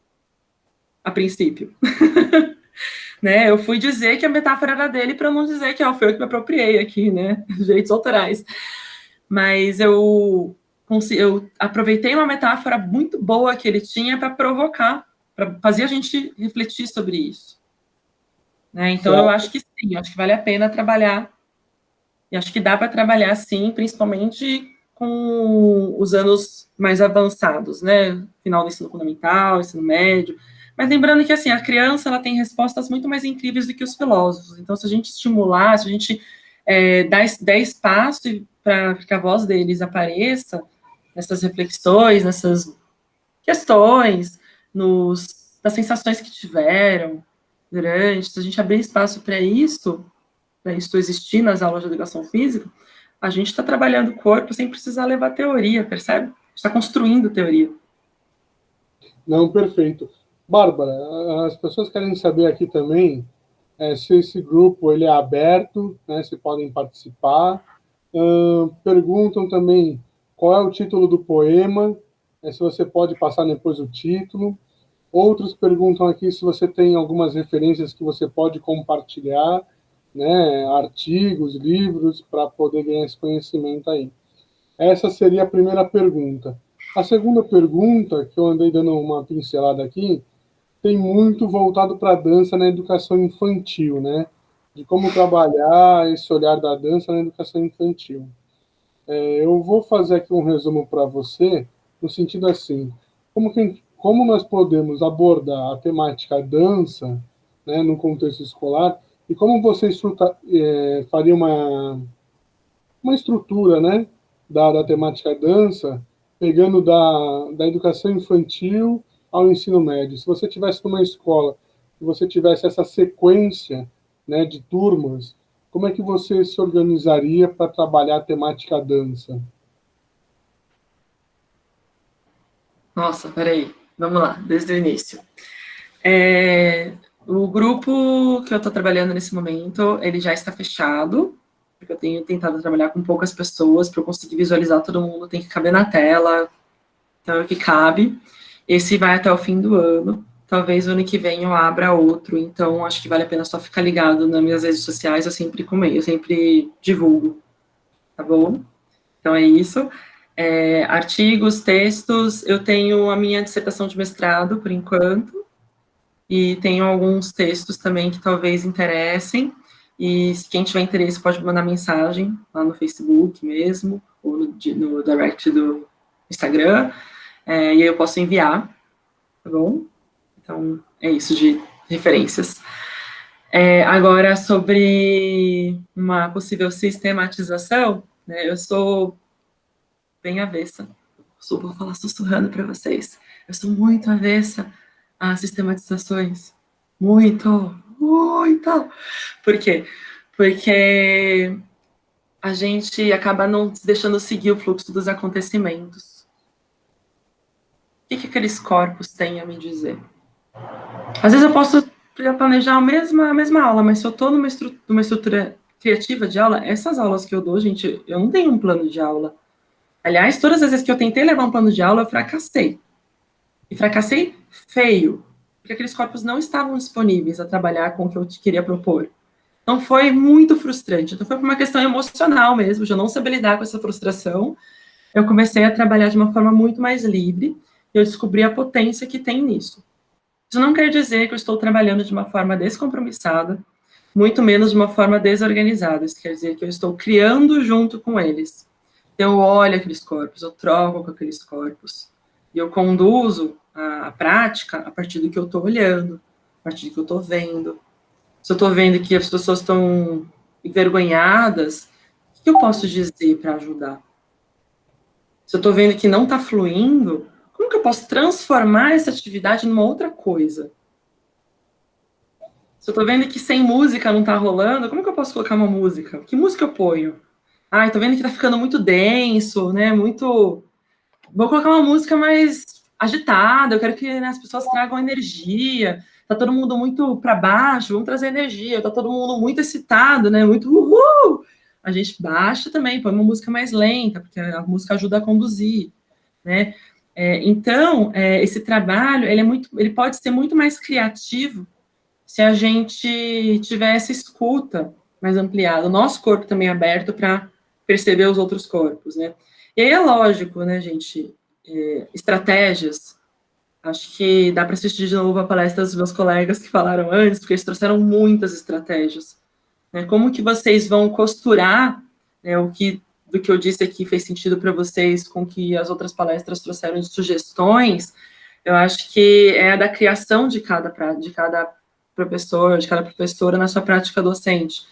a princípio. Né? Eu fui dizer que a metáfora era dele para não dizer que foi eu que me apropriei aqui, né? Direitos autorais. Mas eu aproveitei uma metáfora muito boa que ele tinha para provocar, para fazer a gente refletir sobre isso. Né? Então, eu acho que sim, acho que vale a pena trabalhar. E acho que dá para trabalhar, sim, principalmente com os anos mais avançados, né? Final do ensino fundamental, ensino médio, Mas lembrando que, assim, a criança, ela tem respostas muito mais incríveis do que os filósofos. Então, se a gente estimular, se a gente der espaço para que a voz deles apareça nessas reflexões, nessas questões, nas sensações que tiveram durante, se a gente abrir espaço para isso existir nas aulas de educação física, a gente está trabalhando o corpo sem precisar levar teoria, percebe? Está construindo teoria. Não, perfeito. Bárbara, as pessoas querem saber aqui também se esse grupo ele é aberto, né, se podem participar. Perguntam também qual é o título do poema, se você pode passar depois o título. Outros perguntam aqui se você tem algumas referências que você pode compartilhar, né, artigos, livros, para poder ganhar esse conhecimento aí. Essa seria a primeira pergunta. A segunda pergunta, que eu andei dando uma pincelada aqui, tem muito voltado para a dança na educação infantil, né? De como trabalhar esse olhar da dança na educação infantil. Eu vou fazer aqui um resumo para você, no sentido assim, como nós podemos abordar a temática dança, né, no contexto escolar, e como você faria uma estrutura, né, da temática dança, pegando da educação infantil ao ensino médio. Se você tivesse numa escola, se você tivesse essa sequência, né, de turmas, como é que você se organizaria para trabalhar a temática dança? Nossa, peraí, vamos lá, desde o início. O grupo que eu estou trabalhando nesse momento, ele já está fechado, porque eu tenho tentado trabalhar com poucas pessoas, para eu conseguir visualizar todo mundo, tem que caber na tela, então é o que cabe. Esse vai até o fim do ano, talvez o ano que vem eu abra outro, então acho que vale a pena só ficar ligado nas minhas redes sociais, eu sempre divulgo, tá bom? Então é isso. Artigos, textos, eu tenho a minha dissertação de mestrado, por enquanto, e tenho alguns textos também que talvez interessem, e se quem tiver interesse pode mandar mensagem lá no Facebook mesmo, ou no direct do Instagram, e aí eu posso enviar, tá bom? Então, é isso de referências. Agora, sobre uma possível sistematização, né, eu sou bem avessa, vou falar sussurrando para vocês, eu sou muito avessa a sistematizações, muito. Por quê? Porque a gente acaba não deixando seguir o fluxo dos acontecimentos. O que aqueles corpos têm a me dizer? Às vezes eu posso planejar a mesma aula, mas se eu estou numa estrutura criativa de aula, essas aulas que eu dou, gente, eu não tenho um plano de aula. Aliás, todas as vezes que eu tentei levar um plano de aula, eu fracassei. E fracassei feio, porque aqueles corpos não estavam disponíveis a trabalhar com o que eu queria propor. Então, foi muito frustrante. Então, foi por uma questão emocional mesmo, de eu não saber lidar com essa frustração. Eu comecei a trabalhar de uma forma muito mais livre, e eu descobri a potência que tem nisso. Isso não quer dizer que eu estou trabalhando de uma forma descompromissada, muito menos de uma forma desorganizada. Isso quer dizer que eu estou criando junto com eles. Então, eu olho aqueles corpos, eu troco com aqueles corpos, e eu conduzo a prática a partir do que eu estou olhando, a partir do que eu estou vendo. Se eu estou vendo que as pessoas estão envergonhadas, o que eu posso dizer para ajudar? Se eu estou vendo que não está fluindo, como que eu posso transformar essa atividade numa outra coisa? Se eu estou vendo que sem música não está rolando, como que eu posso colocar uma música? Que música eu ponho? Estou vendo que está ficando muito denso, né? Vou colocar uma música mais agitada, eu quero que, né, as pessoas tragam energia. Tá todo mundo muito para baixo, vamos trazer energia. Tá todo mundo muito excitado, né? Muito uhul! A gente baixa também, põe uma música mais lenta, porque a música ajuda a conduzir, né? Então, esse trabalho, ele pode ser muito mais criativo se a gente tiver essa escuta mais ampliada. O nosso corpo também é aberto para perceber os outros corpos, né? E aí é lógico, né, gente? Estratégias. Acho que dá para assistir de novo a palestra dos meus colegas que falaram antes, porque eles trouxeram muitas estratégias. Né? Como que vocês vão costurar, né, do que eu disse aqui fez sentido para vocês com que as outras palestras trouxeram de sugestões, Eu acho que é da criação de cada professor, de cada professora na sua prática docente,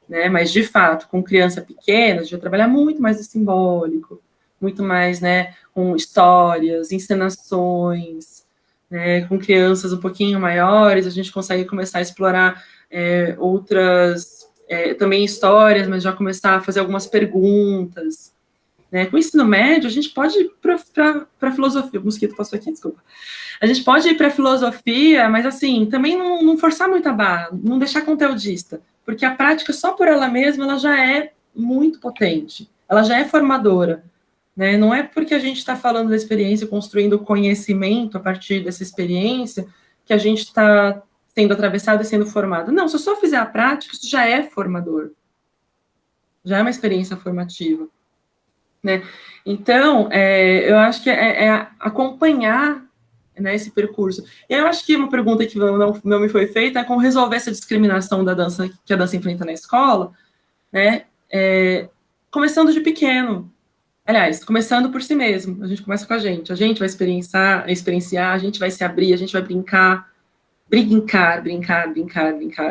né? Mas, de fato, com criança pequena, a gente vai trabalhar muito mais o simbólico, muito mais, né, com histórias, encenações, né? Com crianças um pouquinho maiores, a gente consegue começar a explorar outras, também histórias, mas já começar a fazer algumas perguntas, né? Com o ensino médio, a gente pode ir para a filosofia. O mosquito passou aqui, desculpa. A gente pode ir para a filosofia, mas, assim, também não forçar muito a barra, não deixar conteudista, porque a prática, só por ela mesma, ela já é muito potente, ela já é formadora, né? Não é porque a gente está falando da experiência, construindo conhecimento a partir dessa experiência, que a gente está sendo atravessado e sendo formado. Não, se eu só fizer a prática, isso já é formador, já é uma experiência formativa, né? Então, eu acho que é acompanhar, né, esse percurso. E eu acho que uma pergunta que não me foi feita é como resolver essa discriminação da dança, que a dança enfrenta na escola, né? Começando de pequeno. Aliás, começando por si mesmo. A gente começa com a gente vai experienciar, a gente vai se abrir, a gente vai brincar. Brincar.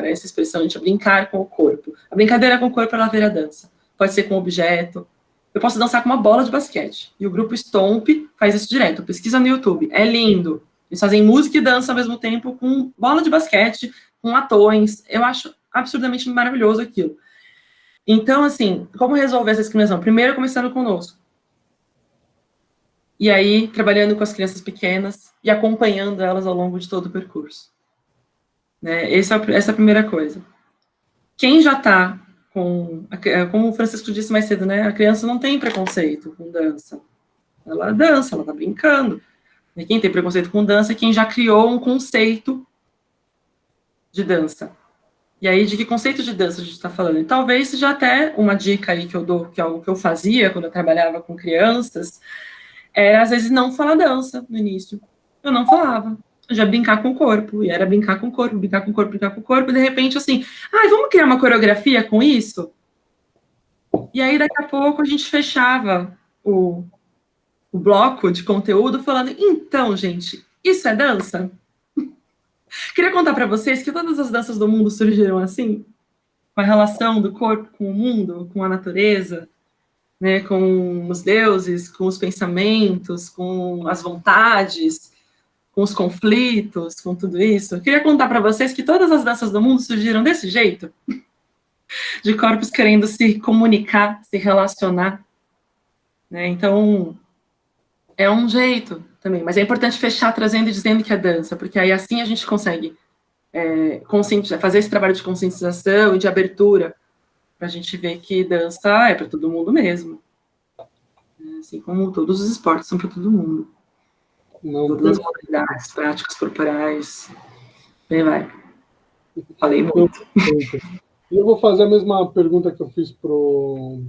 Essa expressão, a gente vai brincar com o corpo. A brincadeira com o corpo, ela vira dança. Pode ser com objeto. Eu posso dançar com uma bola de basquete. E o grupo Stomp faz isso direto. Pesquisa no YouTube. É lindo. Eles fazem música e dança ao mesmo tempo com bola de basquete, com latões. Eu acho absurdamente maravilhoso aquilo. Então, assim, como resolver essa discriminação? Primeiro, começando conosco. E aí, trabalhando com as crianças pequenas e acompanhando elas ao longo de todo o percurso. Né? Essa é a primeira coisa. Quem já está como o Francisco disse mais cedo, né? A criança não tem preconceito com dança. Ela dança, ela está brincando. E quem tem preconceito com dança é quem já criou um conceito de dança. E aí, de que conceito de dança a gente está falando? E talvez seja até uma dica aí que eu dou, que é algo que eu fazia quando eu trabalhava com crianças, era, às vezes, não falar dança no início. Eu não falava. Eu já brincar com o corpo. E era brincar com o corpo, brincar com o corpo, brincar com o corpo. E, de repente, assim, vamos criar uma coreografia com isso? E aí, daqui a pouco, a gente fechava o bloco de conteúdo falando, então, gente, isso é dança? Queria contar para vocês que todas as danças do mundo surgiram assim, com a relação do corpo com o mundo, com a natureza, né, com os deuses, com os pensamentos, com as vontades, com os conflitos, com tudo isso. Eu queria contar para vocês que todas as danças do mundo surgiram desse jeito, de corpos querendo se comunicar, se relacionar, né? Então, é um jeito também, mas é importante fechar trazendo e dizendo que é dança, porque aí assim a gente consegue fazer esse trabalho de conscientização e de abertura, para a gente ver que dança é para todo mundo mesmo. Assim como todos os esportes são para todo mundo. Não, todas as modalidades, práticas corporais. Bem, vai. Falei muito. E eu vou fazer a mesma pergunta que eu fiz pro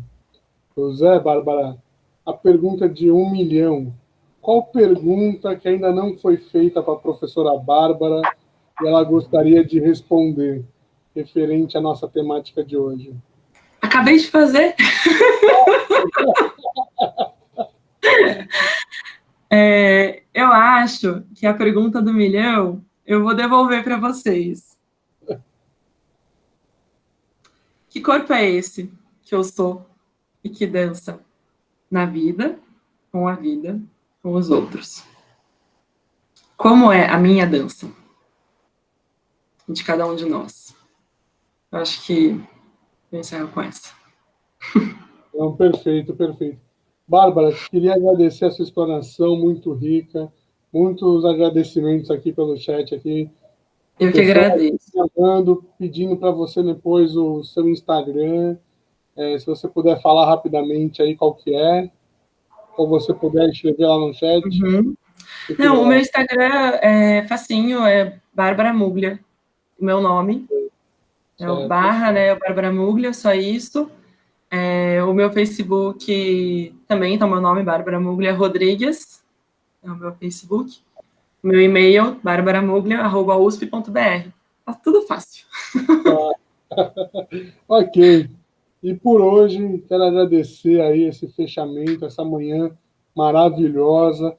Zé, Bárbara. A pergunta de 1 milhão. Qual pergunta que ainda não foi feita para a professora Bárbara e ela gostaria de responder, referente à nossa temática de hoje? Acabei de fazer. Eu acho que a pergunta do milhão eu vou devolver para vocês. Que corpo é esse que eu sou e que dança na vida, com a vida, com os outros? Como é a minha dança? De cada um de nós. Eu acho que eu encerro com essa. Não, perfeito, perfeito. Bárbara, queria agradecer a sua explanação muito rica, muitos agradecimentos aqui pelo chat aqui. Eu que agradeço. Pedindo para você depois o seu Instagram, se você puder falar rapidamente aí qual que é, ou você puder escrever lá no chat. Uhum. Não, o meu Instagram é facinho, é Bárbara Muglia, o meu nome. É o barra, né, Bárbara Muglia, só isso. O meu Facebook também tá o meu nome, Bárbara Muglia Rodrigues, é o meu Facebook. O meu e-mail, barbaramuglia@usp.br. Tá tudo fácil. Ok. E por hoje, quero agradecer aí esse fechamento, essa manhã maravilhosa.